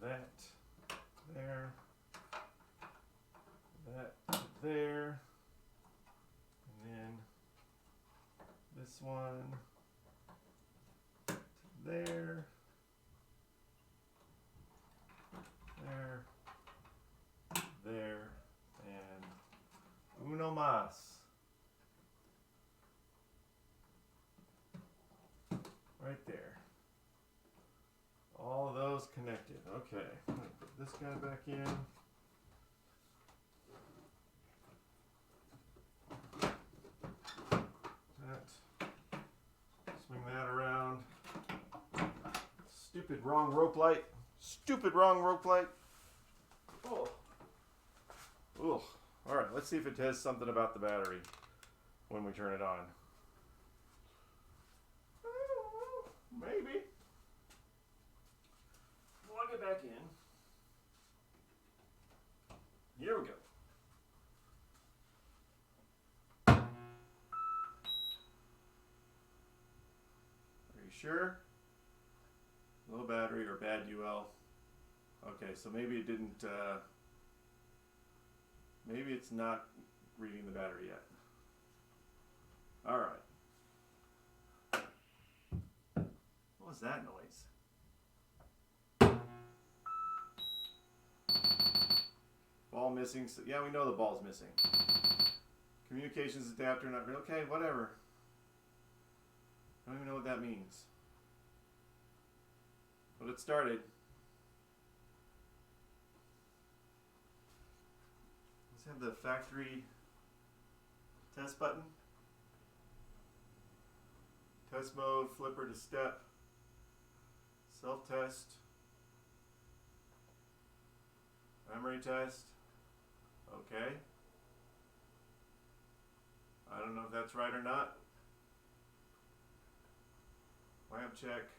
That. There. That there. And then this one. There. There. And uno más. Right there. All of those connected. Okay. I'm going to put this guy back in. Swing that around. Stupid wrong rope light. Stupid wrong rope light. Oh. Ugh. Alright, let's see if it has something about the battery when we turn it on. Maybe. Plug it back in. Here we go. Are you sure? Low battery or bad UL. Okay, so maybe it didn't, maybe it's not reading the battery yet. Alright. What was that noise? Ball missing. So, yeah, we know the ball's missing. Communications adapter not. Okay, whatever. I don't even know what that means. But it started. Let's have the factory test button. Test mode, flipper to step, self-test, memory test, okay. I don't know if that's right or not. Lamp check.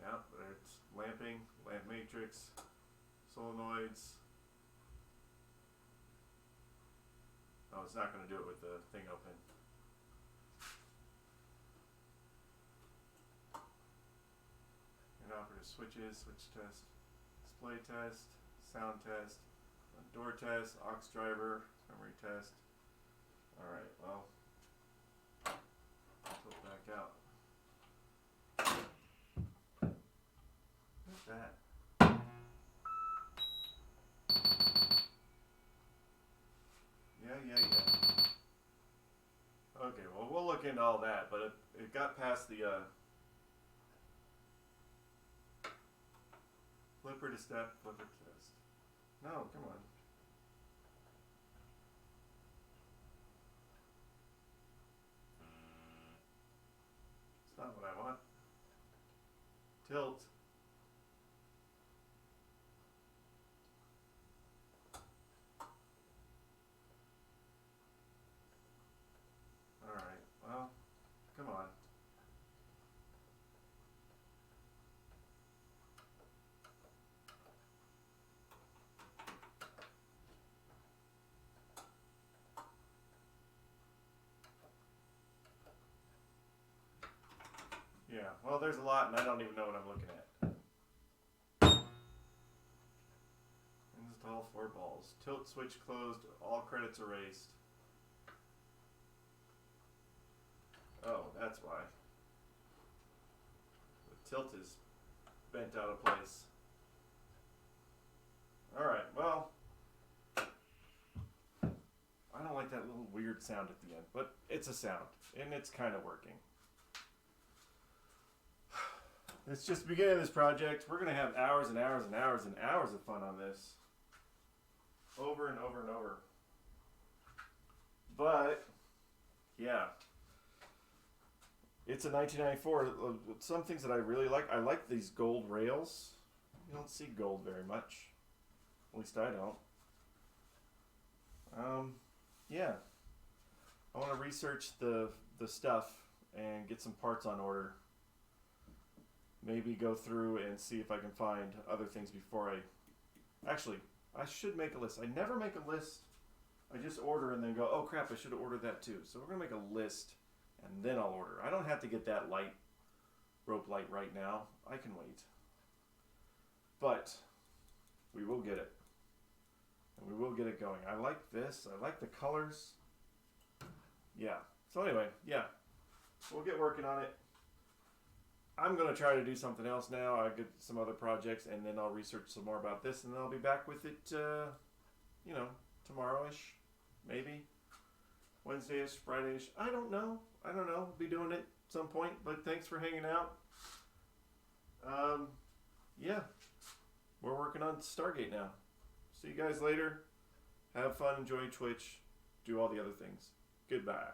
Yeah, it's lamping, lamp matrix, solenoids. Oh, it's not going to do it with the thing open. Inoperative switches, switch test, display test, sound test, door test, aux driver, memory test. Alright, well, I'll flip back out. What's that? Yeah. Okay, well, we'll look into all that, but it got past the flipper to step, flipper test. No, come on. It's not what I want. Tilt. Alright, well, come on. Yeah, well, there's a lot, and I don't even know what I'm looking at. Install 4 balls. Tilt switch closed. All credits erased. Oh, that's why. The tilt is bent out of place. Alright, well, I don't like that little weird sound at the end, but it's a sound, and it's kind of working. It's just the beginning of this project. We're going to have hours and hours and hours and hours of fun on this. Over and over and over. But, yeah. It's a 1994. Some things that I really like. I like these gold rails. You don't see gold very much. At least I don't. Yeah. I want to research the stuff and get some parts on order. Maybe go through and see if I can find other things before I... Actually, I should make a list. I never make a list. I just order and then go, oh crap, I should have ordered that too. So we're going to make a list and then I'll order. I don't have to get that rope light right now. I can wait. But we will get it. And we will get it going. I like this. I like the colors. Yeah. So anyway, yeah. We'll get working on it. I'm going to try to do something else now. I get some other projects, and then I'll research some more about this, and then I'll be back with it, tomorrow-ish, maybe. Wednesday-ish, Friday-ish. I don't know. I'll be doing it at some point, but thanks for hanging out. Yeah. We're working on Stargate now. See you guys later. Have fun. Enjoy Twitch. Do all the other things. Goodbye.